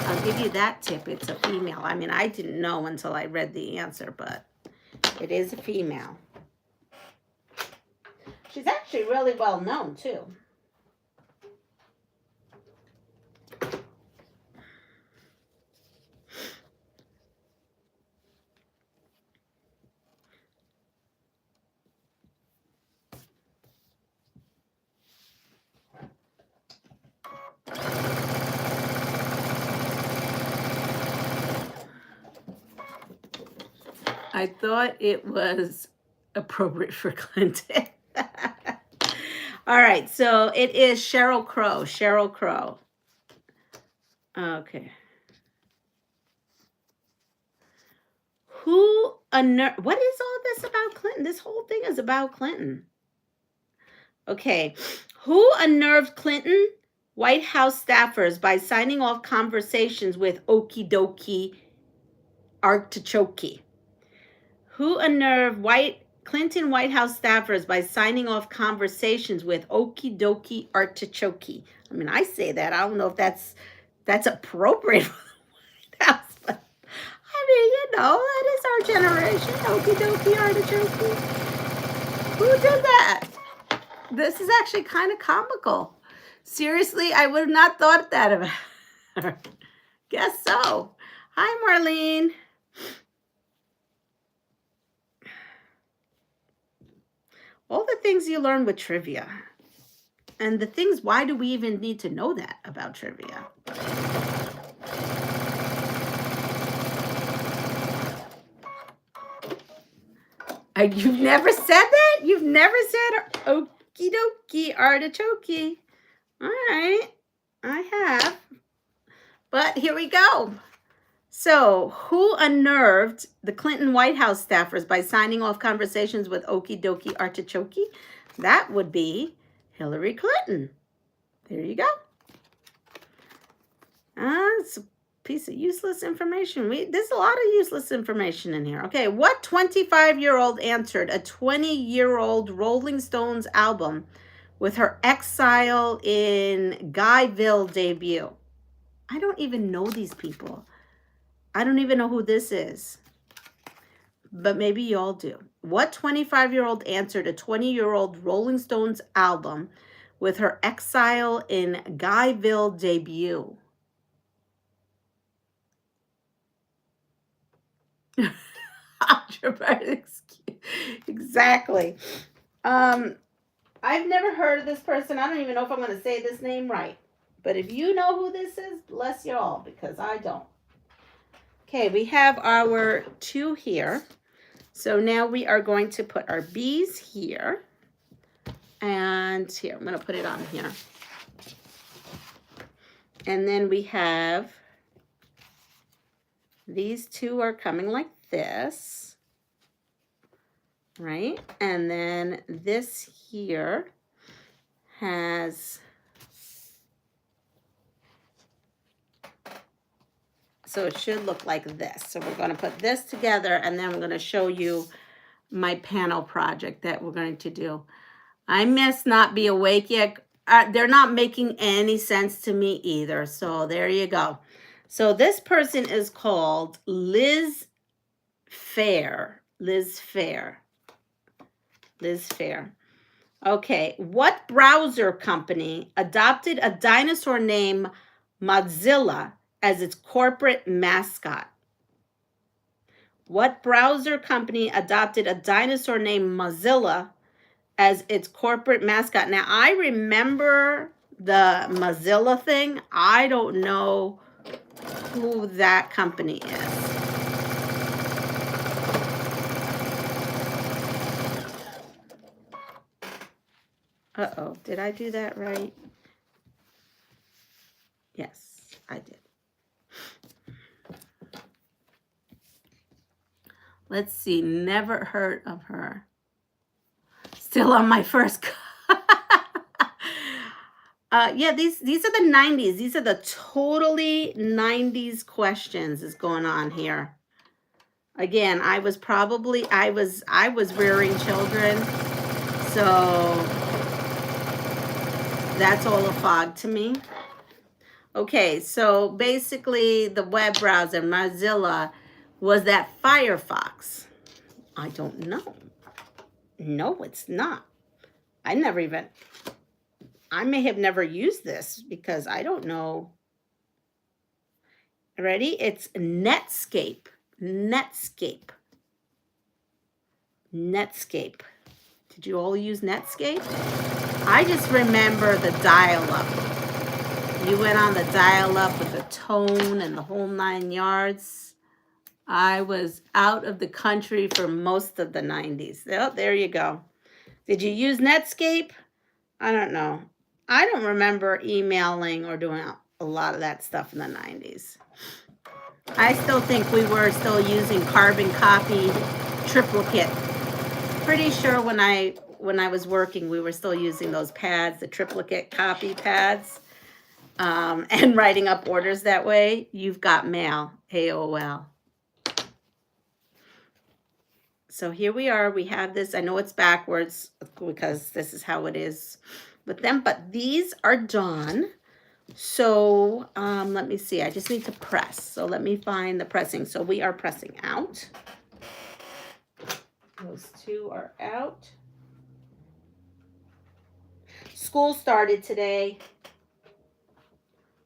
I'll give you that tip. It's a female. I mean, I didn't know until I read the answer, but it is a female. She's actually really well known, too. I thought it was appropriate for Clinton. All right, so it is Sheryl Crow. Sheryl Crow. Okay. What is all this about Clinton? This whole thing is about Clinton. Okay. Who unnerved Clinton White House staffers by signing off conversations with okie dokie artichoke. Who unnerved Clinton White House staffers by signing off conversations with okie dokie artichoke? I mean, I say that. I don't know if that's appropriate for the White House, but I mean, you know, that is our generation. Okie dokie artichoke. Who did that? This is actually kind of comical. Seriously, I would have not thought that about her. Guess so. Hi, Marlene. All the things you learn with trivia. And the things, why do we even need to know that about trivia? You've never said that? You've never said okie dokie artichoke. All right, I have. But here we go. So, who unnerved the Clinton White House staffers by signing off conversations with okie dokie artichoke? That would be Hillary Clinton. There you go. It's a piece of useless information. There's a lot of useless information in here. Okay, what 25-year-old answered a 20-year-old Rolling Stones album with her Exile in Guyville debut? I don't even know these people. I don't even know who this is. But maybe y'all do. What 25-year-old answered a 20-year-old Rolling Stones album with her Exile in Guyville debut? Exactly. I've never heard of this person. I don't even know if I'm going to say this name right. But if you know who this is, bless y'all, because I don't. Okay, we have our 2 here. So now we are going to put our bees here. And here, I'm going to put it on here. And then we have, these 2 are coming like this. Right? And then this here has, so it should look like this. So we're going to put this together, and then I'm going to show you my panel project that we're going to do. I must not be awake yet. They're not making any sense to me either. So there you go. So this person is called Liz Fair. Liz Fair. Liz Fair. Okay. What browser company adopted a dinosaur named Mozilla as its corporate mascot? What browser company adopted a dinosaur named Mozilla as its corporate mascot? Now, I remember the Mozilla thing. I don't know who that company is. Uh-oh, did I do that right? Yes, I did. Let's see, never heard of her. Still on my first. Yeah, these are the 90s. These are the totally 90s questions is going on here. Again, I was rearing children, so that's all a fog to me. Okay, so basically the web browser, Mozilla, was that Firefox? I don't know. No, it's not. I may have never used this because I don't know. Ready? It's Netscape. Netscape. Netscape. Did you all use Netscape? I just remember the dial-up. You went on the dial-up with the tone and the whole 9 yards. I was out of the country for most of the 90s. Oh, there you go. Did you use Netscape? I don't know. I don't remember emailing or doing a lot of that stuff in the 90s. I still think we were still using carbon copy triplicate. Pretty sure when I was working, we were still using those pads, the triplicate copy pads, and writing up orders that way. You've got mail, AOL. So here we are. We have this. I know it's backwards because this is how it is with them, but these are done. So let me see. I just need to press. So let me find the pressing. So we are pressing out. Those two are out. School started today.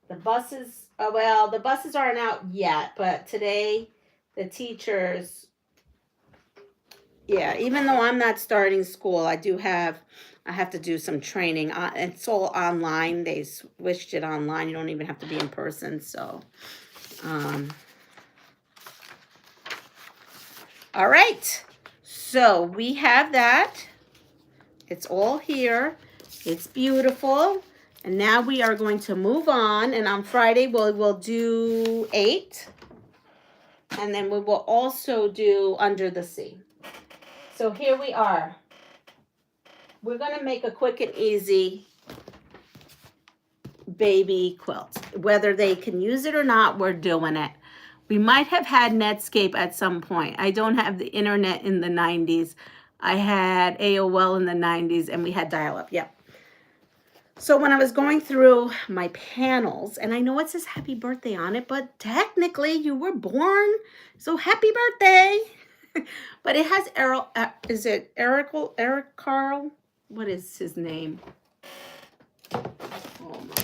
The buses, well, the buses aren't out yet, but today the teachers, yeah, even though I'm not starting school, I have to do some training. It's all online. They switched it online. You don't even have to be in person. So, all right. So we have that. It's all here. It's beautiful. And now we are going to move on. And on Friday, we'll do 8. And then we will also do Under the Sea. So here we are. We're going to make a quick and easy baby quilt. Whether they can use it or not, we're doing it. We might have had Netscape at some point. I don't have the internet in the 90s. I had AOL in the 90s, and we had dial-up. Yep. So when I was going through my panels, and I know it says happy birthday on it, but technically you were born, so happy birthday. But it has Errol, is it Eric Carl? What is his name? Oh my.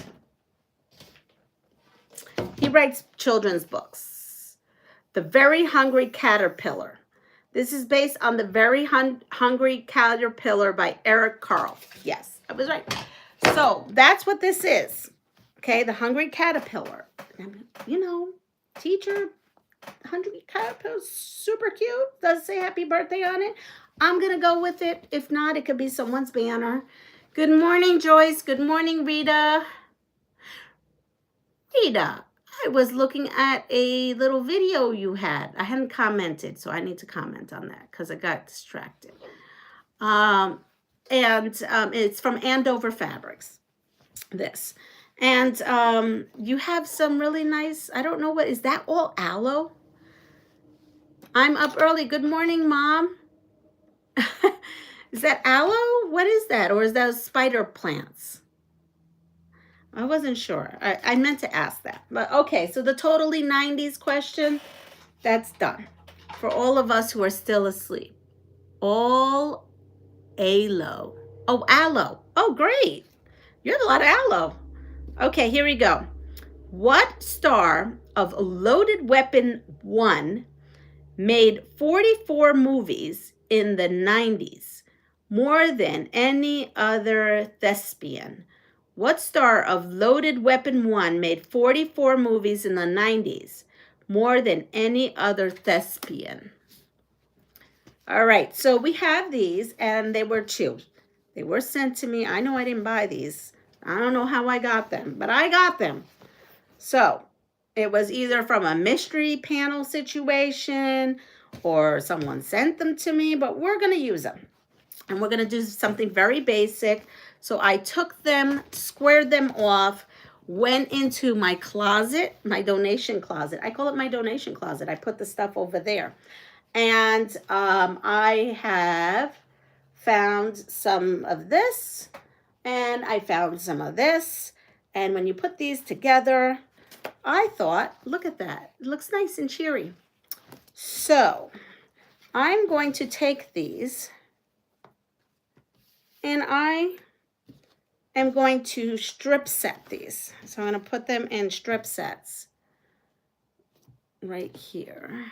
He writes children's books. The Very Hungry Caterpillar. This is based on The Very Hungry Caterpillar by Eric Carle. Yes, I was right. So that's what this is. Okay, the Hungry Caterpillar. You know, teacher, Hungry Caterpillar, super cute. Does say happy birthday on it. I'm going to go with it. If not, it could be someone's banner. Good morning, Joyce. Good morning, Rita. Rita, I was looking at a little video you had. I hadn't commented, so I need to comment on that because I got distracted. It's from Andover Fabrics, this. And you have some really nice, I don't know what, is that all aloe? I'm up early. Good morning, Mom. Is that aloe? What is that? Or is that spider plants? I wasn't sure. I meant to ask that. But okay, so the totally 90s question, that's done. For all of us who are still asleep. All aloe. Oh, aloe. Oh, great. You have a lot of aloe. Okay, here we go. What star of Loaded Weapon 1 made 44 movies in the 90s, more than any other thespian? What star of Loaded Weapon 1 made 44 movies in the 90s, more than any other thespian? All right, so we have these, and they were 2. They were sent to me. I know I didn't buy these. I don't know how I got them, but I got them. So it was either from a mystery panel situation or someone sent them to me, but we're going to use them. And we're going to do something very basic. So I took them, squared them off, went into my closet, my donation closet. I call it my donation closet. I put the stuff over there. And I have found some of this, and I found some of this. And when you put these together, I thought, look at that. It looks nice and cheery. So I'm going to take these, and I am going to strip set these. So I'm going to put them in strip sets right here.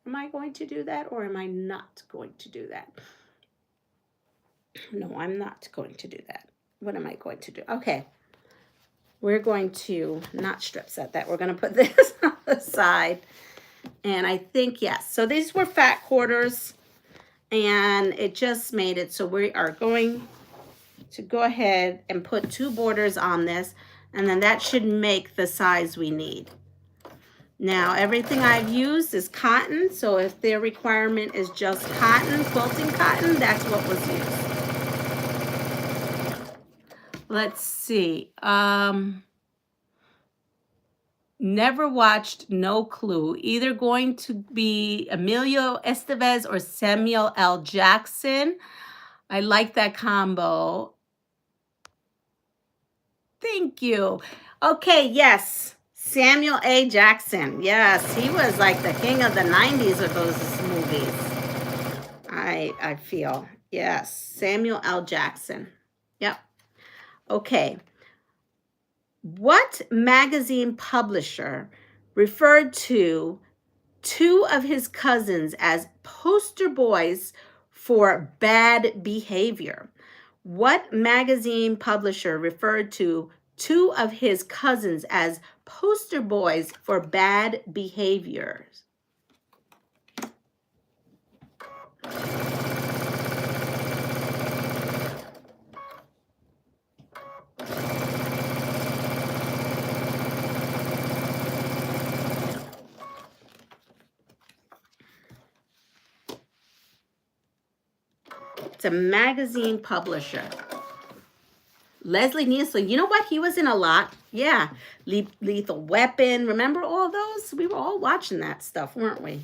Am I going to do that, or am I not going to do that? No, I'm not going to do that. What am I going to do? Okay. We're going to not strip set that. We're going to put this on the side. And I think, yes. So these were fat quarters, and it just made it. So we are going to go ahead and put 2 borders on this, and then that should make the size we need. Now, everything I've used is cotton, so if their requirement is just cotton, quilting cotton, that's what was used. Let's see. Never watched, no clue. Either going to be Emilio Estevez or Samuel L. Jackson. I like that combo. Thank you. Okay, yes. Samuel A. Jackson. Yes, he was like the king of the 90s with those movies. I feel. Yes, Samuel L. Jackson. Yep. Okay. What magazine publisher referred to two of his cousins as poster boys for bad behavior? What magazine publisher referred to two of his cousins as poster boys for bad behaviors? It's a magazine publisher. Leslie Nielsen. You know what? He was in a lot. Yeah. Lethal Weapon. Remember all those? We were all watching that stuff, weren't we?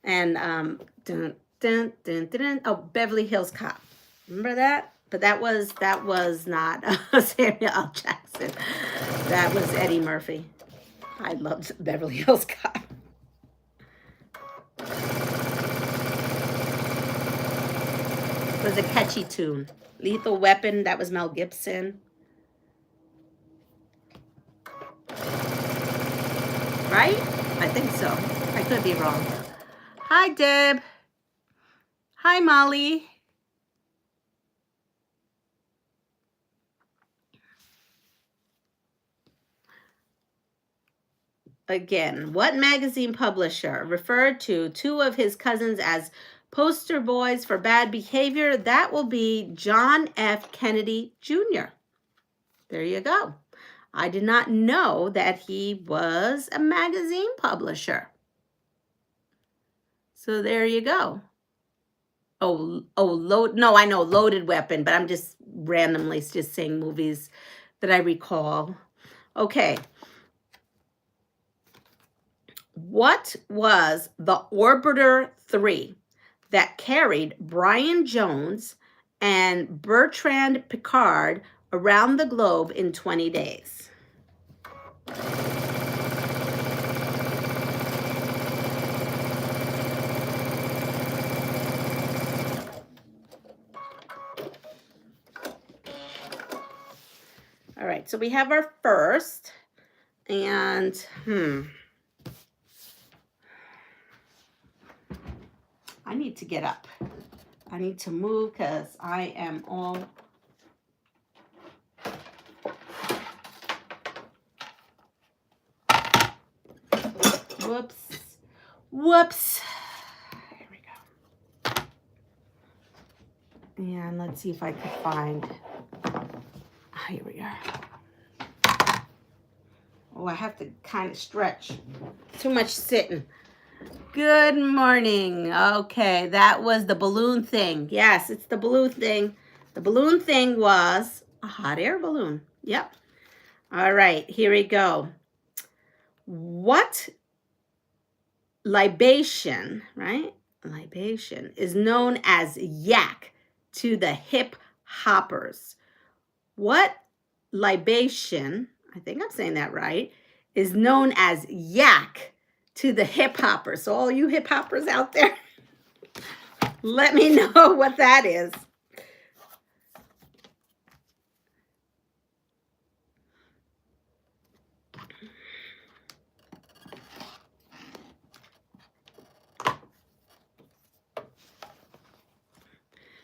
And dun, dun, dun, dun, dun. Oh, Beverly Hills Cop. Remember that? But that was not Samuel L. Jackson. That was Eddie Murphy. I loved Beverly Hills Cop. It was a catchy tune. Lethal Weapon, that was Mel Gibson. Right? I think so. I could be wrong. Hi, Deb. Hi, Molly. Again, what magazine publisher referred to two of his cousins as poster boys for bad behavior? That will be John F. Kennedy Jr. There you go. I did not know that he was a magazine publisher. So there you go. No, I know Loaded Weapon, but I'm just randomly just saying movies that I recall. Okay. What was the Orbiter 3 that carried Brian Jones and Bertrand Piccard around the globe in 20 days? All right, so we have our first, and I need to get up. I need to move because I am all... Whoops. Here we go. And let's see if I can find... Here we are. Oh, I have to kind of stretch. Too much sitting. Good morning. Okay, that was the balloon thing. Yes, it's the balloon thing. The balloon thing was a hot air balloon. Yep. All right, here we go. What libation, right? Libation is known as yak to the hip hoppers. What libation, I think I'm saying that right, is known as yak to the hip hoppers? So all you hip hoppers out there, let me know what that is.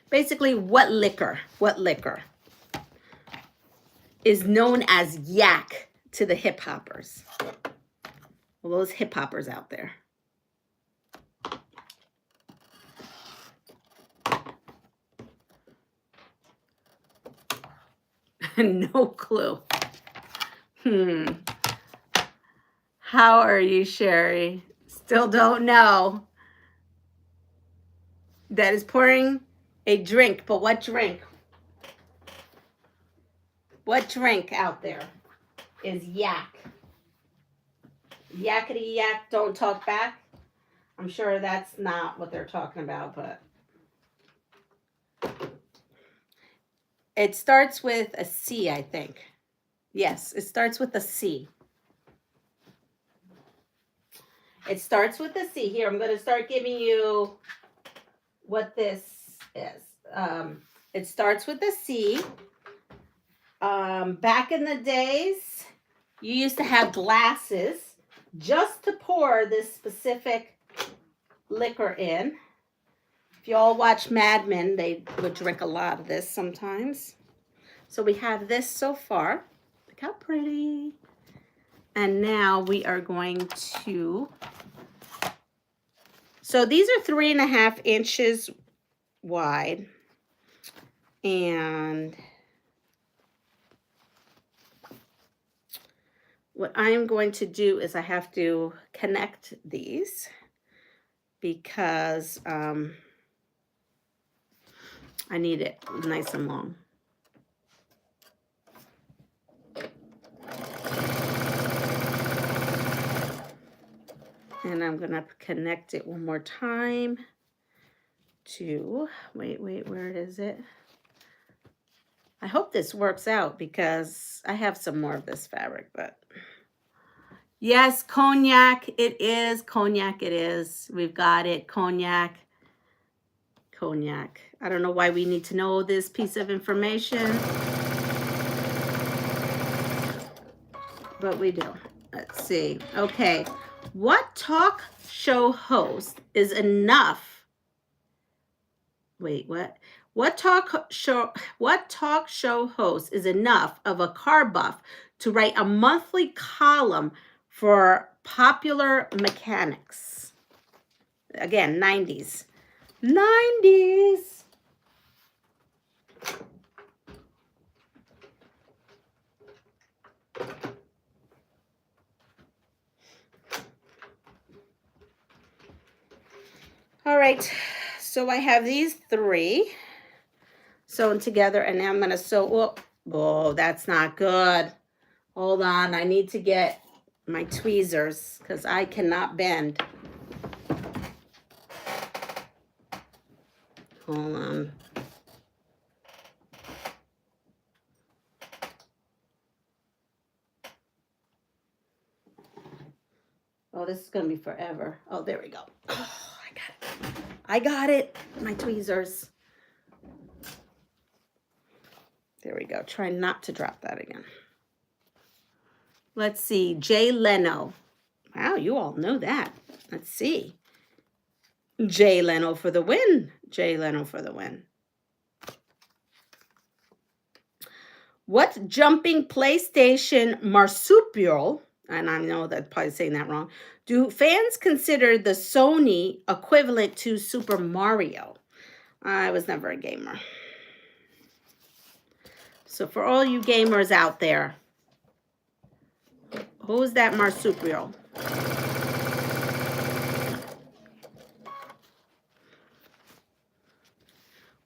Basically, what liquor is known as yak to the hip hoppers? Well, those hip hoppers out there. No clue. How are you, Sherry? Still don't know. That is pouring a drink, but what drink? What drink out there is yak? Yakety yak, don't talk back. I'm sure that's not what they're talking about, but it starts with a C, I think. Yes, it starts with a C. It starts with a C. Here, I'm going to start giving you what this is. It starts with a C. Back in the days, you used to have glasses just to pour this specific liquor in. If you all watch Mad Men, they would drink a lot of this sometimes. So we have this so far. Look how pretty. And now we are going to, so these are 3.5 inches wide. And what I'm going to do is I have to connect these because I need it nice and long. And I'm going to connect it one more time to, wait, where is it? I hope this works out because I have some more of this fabric, but yes, cognac, it is. Cognac, it is. We've got it. Cognac. Cognac. I don't know why we need to know this piece of information, but we do. Let's see. Okay. What talk show host is enough? Wait, what? What talk show host is enough of a car buff to write a monthly column for Popular Mechanics? Again, 90s. 90s. All right, so I have these 3 sewn together, and now I'm going to sew. Oh, that's not good. Hold on, I need to get my tweezers because I cannot bend. Hold on. Oh, this is going to be forever. Oh, there we go. Oh, I got it. I got it. My tweezers. There we go. Try not to drop that again. Let's see. Jay Leno. Wow, you all know that. Let's see. Jay Leno for the win. Jay Leno for the win. What jumping PlayStation marsupial, and I know that I'm probably saying that wrong, do fans consider the Sony equivalent to Super Mario? I was never a gamer. So for all you gamers out there, who's that marsupial?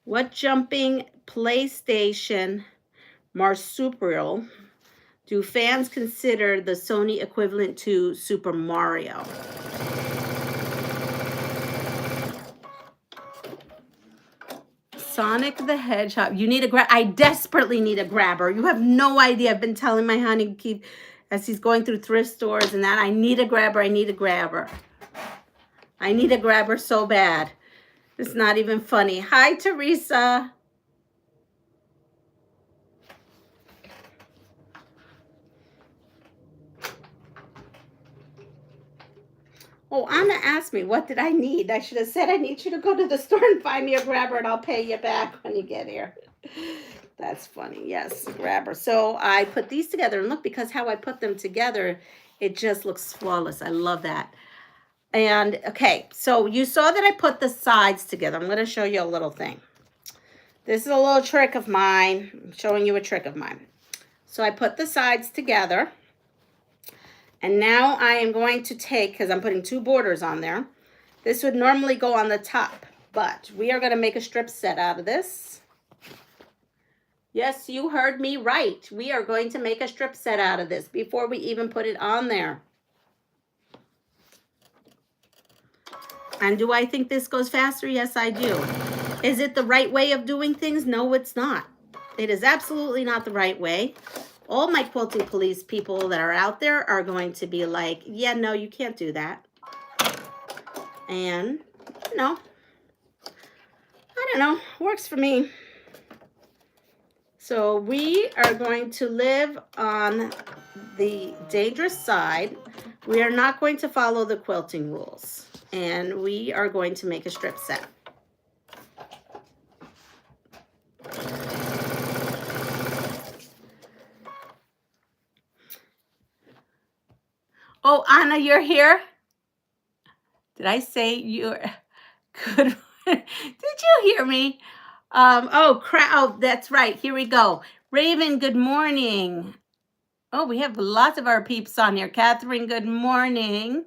What jumping PlayStation marsupial do fans consider the Sony equivalent to Super Mario? Sonic the Hedgehog. You need a grab. I desperately need a grabber. You have no idea. I've been telling my honey Keith as he's going through thrift stores and that I need a grabber. I need a grabber. I need a grabber so bad. It's not even funny. Hi, Teresa. Oh, Anna asked me, what did I need? I should have said, I need you to go to the store and find me a grabber and I'll pay you back when you get here. That's funny. Yes, grabber. So I put these together and look, because how I put them together, it just looks flawless. I love that. And okay, so you saw that I put the sides together. I'm going to show you a little thing. This is a little trick of mine. I'm showing you a trick of mine. So I put the sides together. And now I am going to take, because I'm putting 2 borders on there. This would normally go on the top, but we are going to make a strip set out of this. Yes, you heard me right. We are going to make a strip set out of this before we even put it on there. And do I think this goes faster? Yes, I do. Is it the right way of doing things? No, it's not. It is absolutely not the right way. All my quilting police people that are out there are going to be like, yeah, no, you can't do that. And, you know, I don't know, works for me. So we are going to live on the dangerous side. We are not going to follow the quilting rules. And we are going to make a strip set. Oh, Anna, you're here? Did I say you're good? Did you hear me? Oh, that's right. Here we go. Raven, good morning. Oh, we have lots of our peeps on here. Catherine, good morning.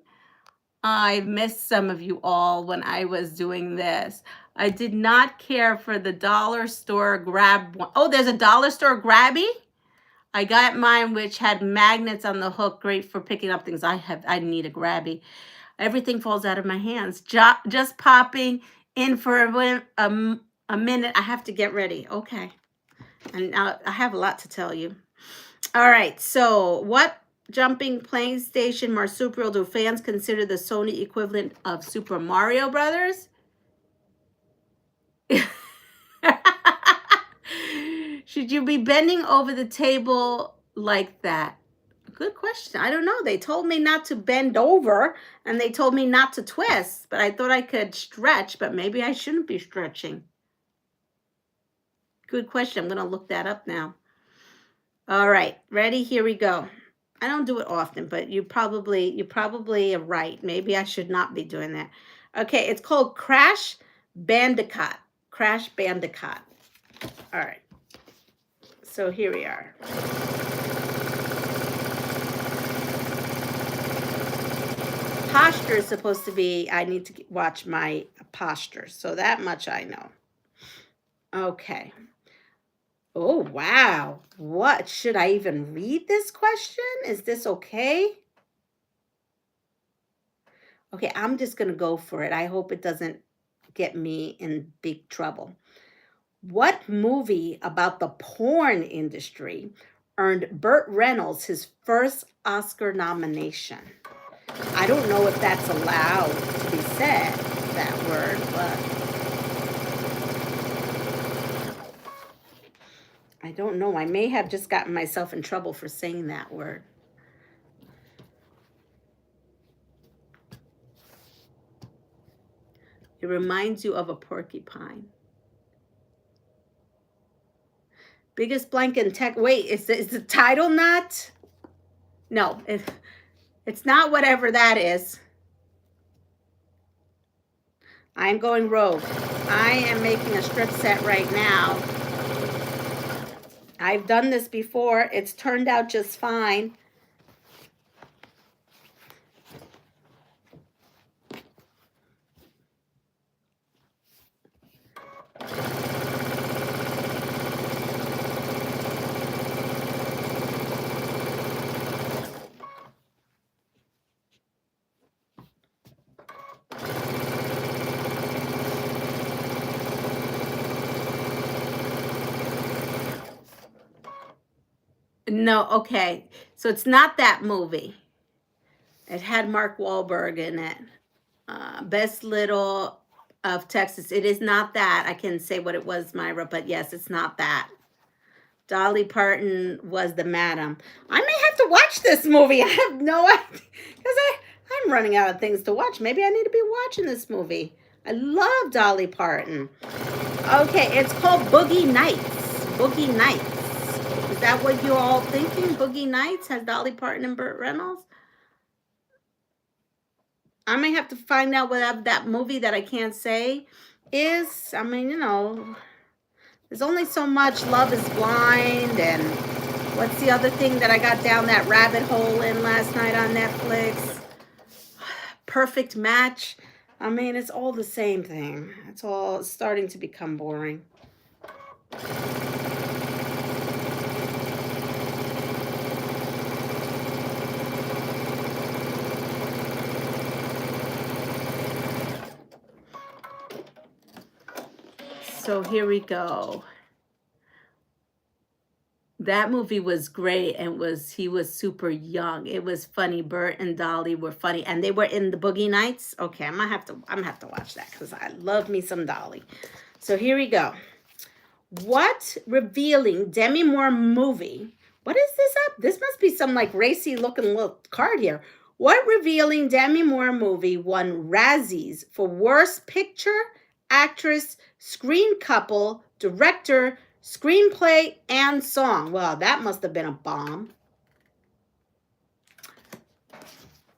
I've missed some of you all when I was doing this. I did not care for the dollar store grab one. Oh, there's a dollar store grabby? I got mine, which had magnets on the hook, great for picking up things. I need a grabby. Everything falls out of my hands. Just popping in for a minute. I have to get ready. Okay. And I have a lot to tell you. All right. So what jumping playing station marsupial do fans consider the Sony equivalent of Super Mario Brothers? Should you be bending over the table like that? Good question. I don't know. They told me not to bend over and they told me not to twist, but I thought I could stretch, but maybe I shouldn't be stretching. Good question. I'm going to look that up now. All right. Ready? Here we go. I don't do it often, but you probably are right. Maybe I should not be doing that. Okay. It's called Crash Bandicoot. Crash Bandicoot. All right. So here we are. Posture is supposed to be, I need to watch my posture. So that much I know. Okay. Oh, wow. What? Should I even read this question? Is this okay? Okay, I'm just going to go for it. I hope it doesn't get me in big trouble. What movie about the porn industry earned Burt Reynolds his first Oscar nomination? I don't know if that's allowed to be said, that word, but I don't know. I may have just gotten myself in trouble for saying that word. It reminds you of a porcupine. Biggest blank in tech. Wait, is the title not? No, it's not whatever that is. I'm going rogue. I am making a strip set right now. I've done this before. It's turned out just fine. No, okay. So it's not that movie. It had Mark Wahlberg in it. Best Little of Texas. It is not that. I can say what it was, Myra, but yes, it's not that. Dolly Parton was the madam. I may have to watch this movie. I have no idea. Because I'm running out of things to watch. Maybe I need to be watching this movie. I love Dolly Parton. Okay, it's called Boogie Nights. Boogie Nights. Is that what you're all thinking? Boogie Nights has Dolly Parton and Burt Reynolds? I may have to find out what that movie that I can't say is. I mean, you know, there's only so much. Love is Blind, and what's the other thing that I got down that rabbit hole in last night on Netflix? Perfect Match. I mean, it's all the same thing. It's all starting to become boring. So here we go. That movie was great, and he was super young. It was funny. Bert and Dolly were funny, and they were in the Boogie Nights. Okay, I'm gonna have to watch that because I love me some Dolly. So here we go. What revealing Demi Moore movie? What is this up? This must be some like racy looking little card here. What revealing Demi Moore movie won Razzies for Worst Picture, Actress, Screen Couple, Director, Screenplay, and Song? Well, that must have been a bomb.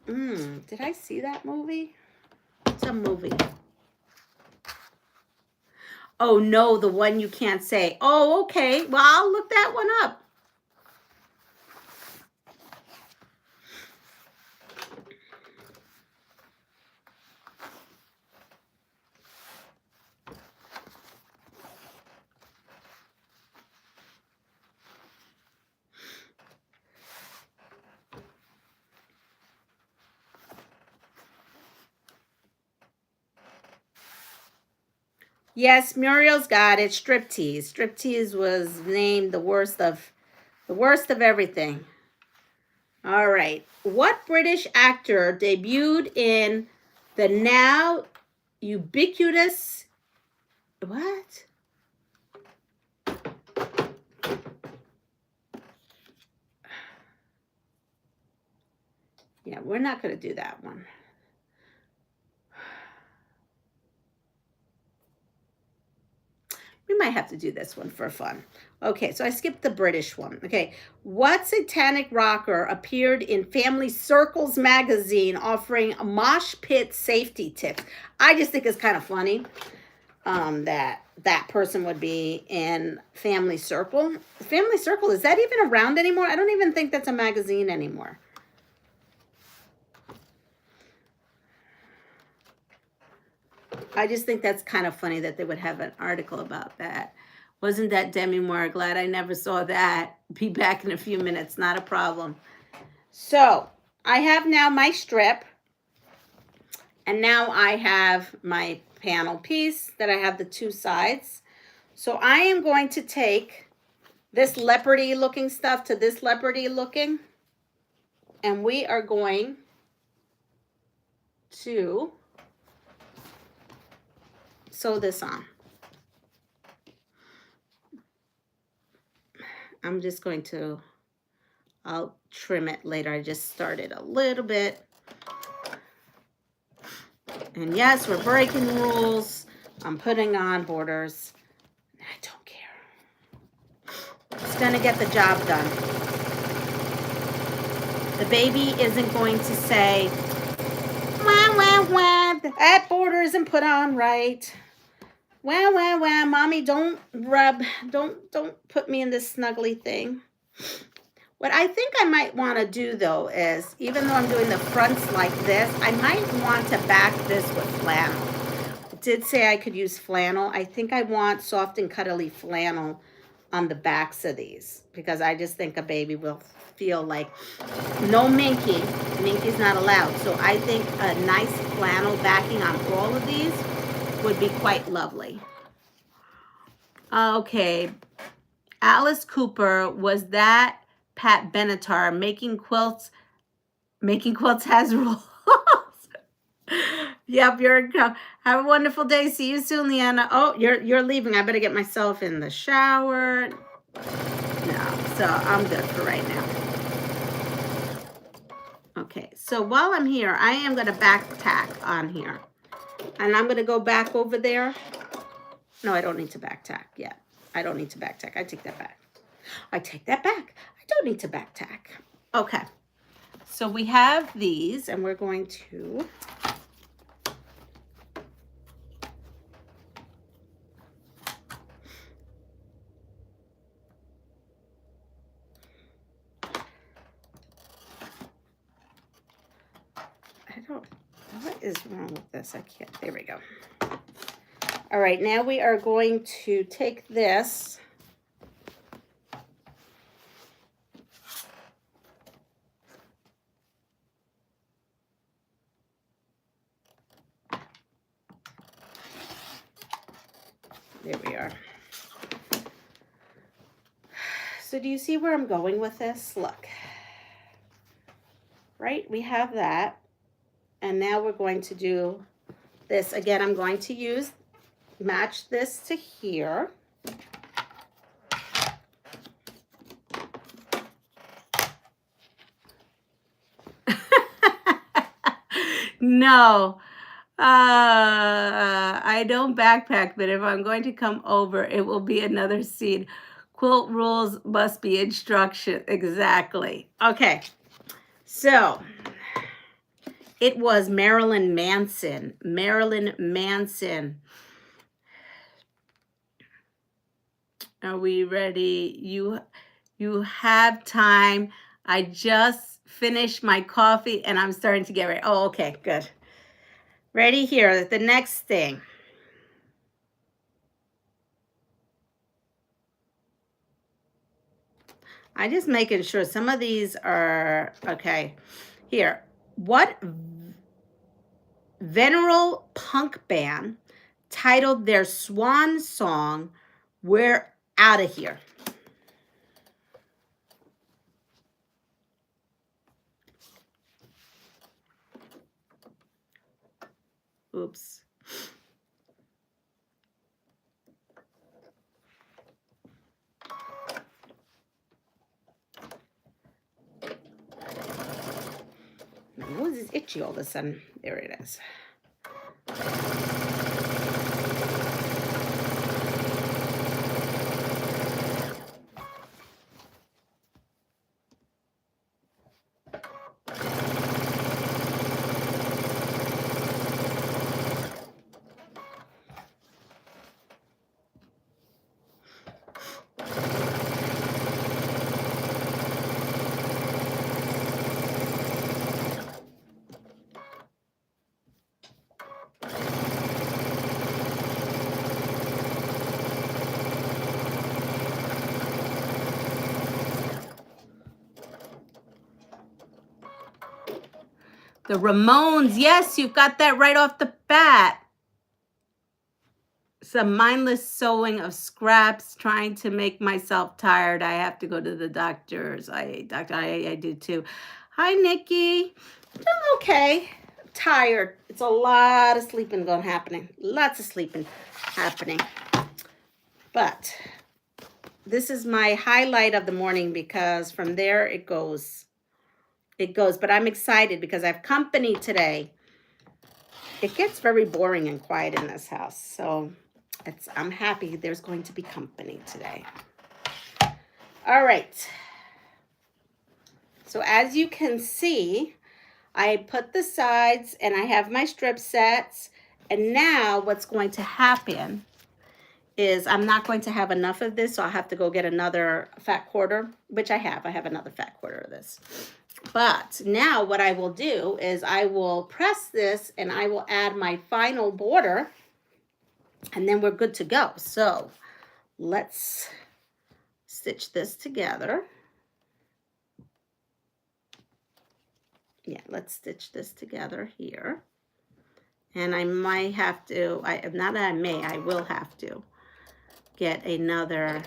Did I see that movie? It's a movie. Oh, no, the one you can't say. Oh, okay. Well, I'll look that one up. Yes, Muriel's got it. Striptease. Striptease was named the worst of everything. All right. What British actor debuted in the now ubiquitous what? Yeah, we're not going to do that one. We might have to do this one for fun. Okay, so I skipped the British one. Okay, what satanic rocker appeared in Family Circles magazine offering mosh pit safety tips? I just think it's kind of funny that person would be in Family Circle. Family Circle, is that even around anymore? I don't even think that's a magazine anymore. I just think that's kind of funny that they would have an article about that. Wasn't that Demi Moore? Glad I never saw that. Be back in a few minutes. Not a problem. So I have now my strip. And now I have my panel piece that I have the two sides. So I am going to take this leopardy looking stuff to this leopardy looking. And we are going to sew this on. I'm just going to, I'll trim it later. I just started a little bit. And yes, we're breaking rules. I'm putting on borders. I don't care. It's gonna get the job done. The baby isn't going to say, wah, wah, wah, that border isn't put on right. Wah, wah, wah, mommy, don't rub, don't put me in this snuggly thing. What I think I might want to do, though, is, even though I'm doing the fronts like this, I might want to back this with flannel. It did say I could use flannel. I think I want soft and cuddly flannel on the backs of these, because I just think a baby will feel like, no minky. Minky's not allowed. So I think a nice flannel backing on all of these would be quite lovely. Okay. Alice Cooper, was that Pat Benatar making quilts has rules? Yep, have a wonderful day. See you soon, Leanna. Oh, you're leaving. I better get myself in the shower. No, so I'm good for right now. Okay, so while I'm here, I am going to back tack on here. And I'm going to go back over there. No, I don't need to back tack yet. I don't need to back tack. I take that back. I take that back. I don't need to back tack. Okay. So we have these, and we're going to what is wrong with this? I can't. There we go. All right, now we are going to take this. There we are. So do you see where I'm going with this? Look, right? We have that. And now we're going to do this. Again, I'm going to match this to here. No, I don't backpack, but if I'm going to come over, it will be another seed. Quilt rules must be instruction. Exactly. Okay. So it was Marilyn Manson. Marilyn Manson. Are we ready? You have time. I just finished my coffee and I'm starting to get ready. Oh, okay, good. Ready here. The next thing. I'm just making sure some of these are okay. Here. What venerable punk band titled their swan song, "We're Outta Here"? Oops. My nose is itchy all of a sudden. There it is. The Ramones. Yes, you got that right off the bat. Some mindless sewing of scraps, trying to make myself tired. I have to go to the doctors. I do too. Hi, Nikki. I'm okay. I'm tired. It's a lot of sleeping happening. Lots of sleeping happening. But this is my highlight of the morning because from there it goes. But I'm excited because I have company today. It gets very boring and quiet in this house. So I'm happy there's going to be company today. All right. So as you can see, I put the sides and I have my strip sets. And now what's going to happen is I'm not going to have enough of this. So I'll have to go get another fat quarter, which I have. I have another fat quarter of this. But now what I will do is I will press this and I will add my final border and then we're good to go. So let's stitch this together. Yeah, let's stitch this together here. And I might have to, not that I may, I will have to get another.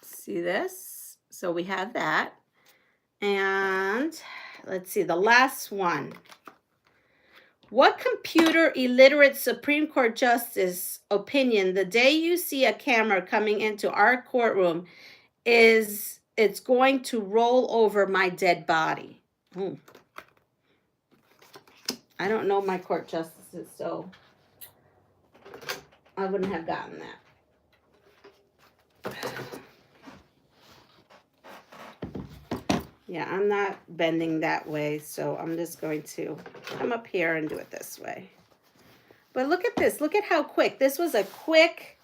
See this? So we have that. And let's see, the last one. What computer illiterate Supreme Court justice opinion the day you see a camera coming into our courtroom is it's going to roll over my dead body? I don't know my court justices, so I wouldn't have gotten that. Yeah, I'm not bending that way, so I'm just going to come up here and do it this way. But look at this. Look at how quick. This was a quick,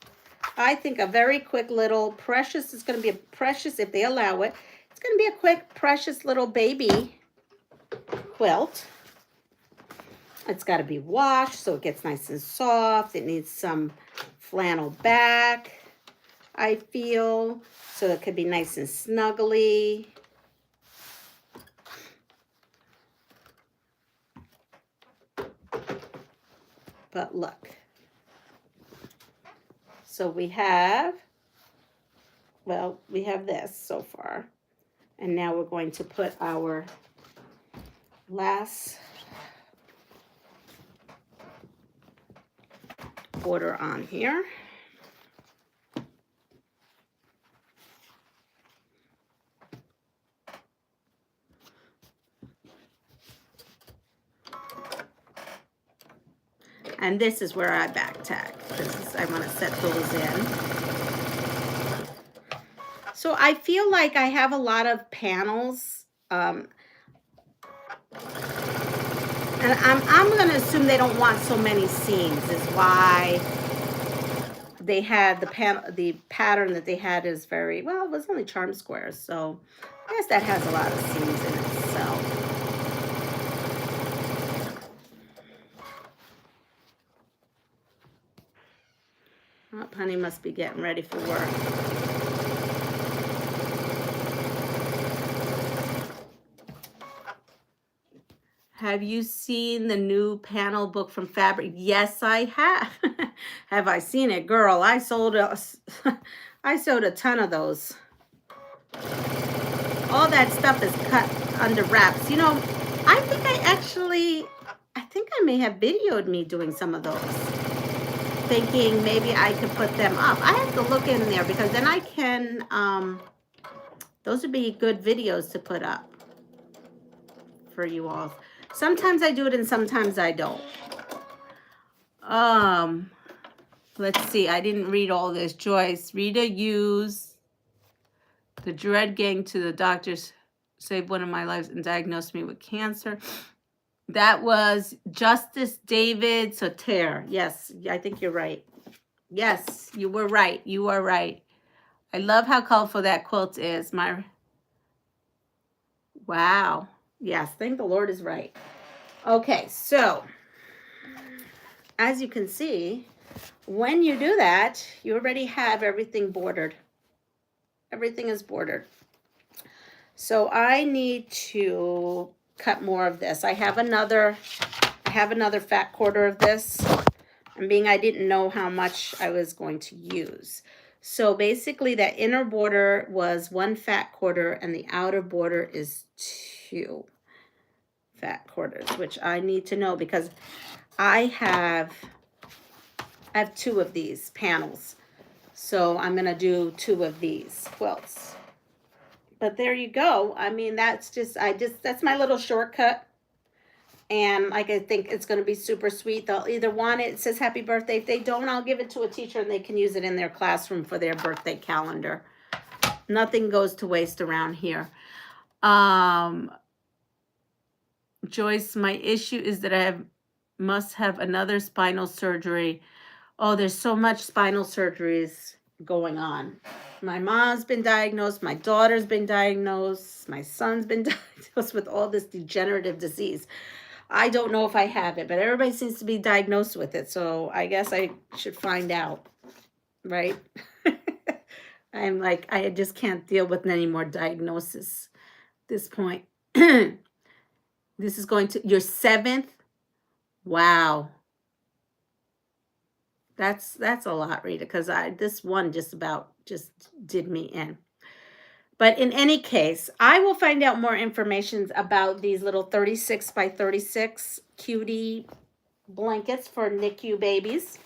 I think a very quick little precious. It's going to be a precious, if they allow it. It's going to be a quick, precious little baby quilt. It's got to be washed so it gets nice and soft. It needs some flannel back, I feel. so it could be nice and snuggly. But look, so we have, well, we have this so far. And now we're going to put our last border on here. And this is where I back tack, because I want to set those in. So I feel like I have a lot of panels, and I'm going to assume they don't want so many seams, is why they had the pattern that they had is very, well, it was only charm squares, so I guess that has a lot of seams in itself. Oh, honey must be getting ready for work. Have you seen the new panel book from Fabric? Yes, I have. Have I seen it? Girl, I sold a ton of those. All that stuff is cut under wraps. You know, I think I may have videoed me doing some of those, thinking maybe I could put them up. I have to look in there, because then I can, those would be good videos to put up for you all. Sometimes I do it and sometimes I don't. Let's see. I didn't read all this. Joyce, Rita used the Dread Gang to the doctors, saved one of my lives and diagnosed me with cancer. That was Justice David Soter. Yes, I think you're right. Yes, you were right. You are right. I love how colorful that quilt is. Wow. Yes, thank the Lord is right. Okay, so as you can see, when you do that, you already have everything bordered. Everything is bordered. So I need to cut more of this. I have another fat quarter of this. And being I didn't know how much I was going to use. So basically that inner border was 1 fat quarter and the outer border is 2 fat quarters, which I need to know because I have 2 of these panels. So I'm going to do 2 of these quilts. But there you go. I mean, that's my little shortcut. And like, I think it's going to be super sweet. They'll either want it. It says happy birthday. If they don't, I'll give it to a teacher and they can use it in their classroom for their birthday calendar. Nothing goes to waste around here. Joyce, my issue is that I must have another spinal surgery. Oh, there's so much spinal surgeries going on. My mom's been diagnosed. My daughter's been diagnosed. My son's been diagnosed with all this degenerative disease. I don't know if I have it, but everybody seems to be diagnosed with it. So I guess I should find out, right? I'm like, I just can't deal with any more diagnosis at this point. This is going to your 7th. Wow. That's a lot, Rita, because this one just did me in. But in any case, I will find out more information about these little 36 by 36 cutie blankets for NICU babies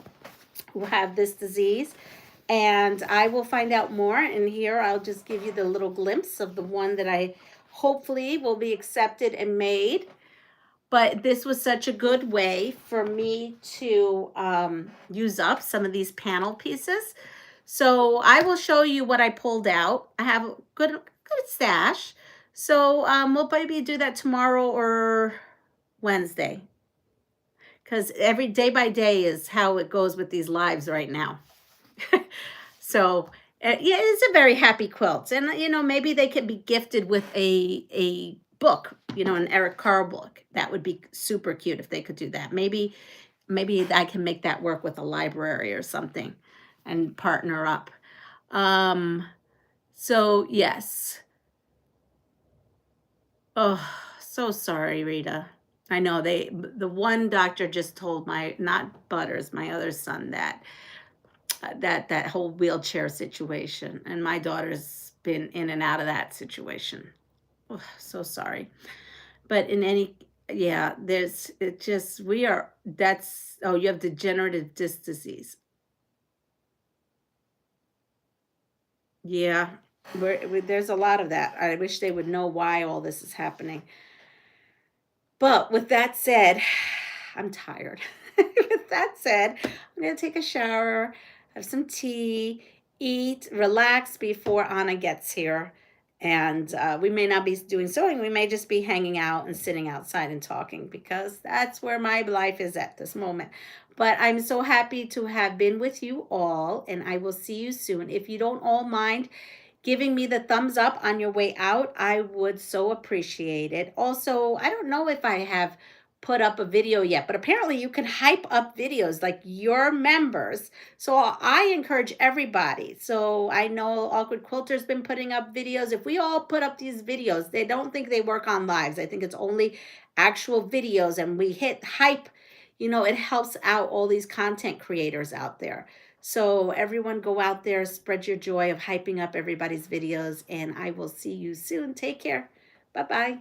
who have this disease. And I will find out more. And here I'll just give you the little glimpse of the one that I hopefully will be accepted and made. But this was such a good way for me to use up some of these panel pieces. So I will show you what I pulled out. I have a good stash. So we'll maybe do that tomorrow or Wednesday. Because every day by day is how it goes with these lives right now. So yeah, it's a very happy quilt. And, you know, maybe they could be gifted with a book, you know, an Eric Carr book. That would be super cute if they could do that. Maybe I can make that work with a library or something and partner up. So, yes. Oh, so sorry, Rita. I know the one doctor just told not Butters, my other son, that that whole wheelchair situation, and my daughter's been in and out of that situation. Oh, so sorry. But in any, yeah, there's, it just, we are, that's, oh, you have degenerative disc disease. Yeah, there's a lot of that. I wish they would know why all this is happening. But with that said, I'm tired. With that said, I'm going to take a shower, have some tea, eat, relax before Anna gets here. And we may not be doing sewing. We may just be hanging out and sitting outside and talking, because that's where my life is at this moment. But I'm so happy to have been with you all, and I will see you soon. If you don't all mind giving me the thumbs up on your way out, I would so appreciate it. Also, I don't know if I have put up a video yet, but apparently you can hype up videos like your members. So I encourage everybody. So I know Awkward Quilter's been putting up videos. If we all put up these videos, they don't think they work on lives. I think it's only actual videos, and we hit hype. It helps out all these content creators out there. So everyone go out there, spread your joy of hyping up everybody's videos, and I will see you soon. Take care. Bye-bye.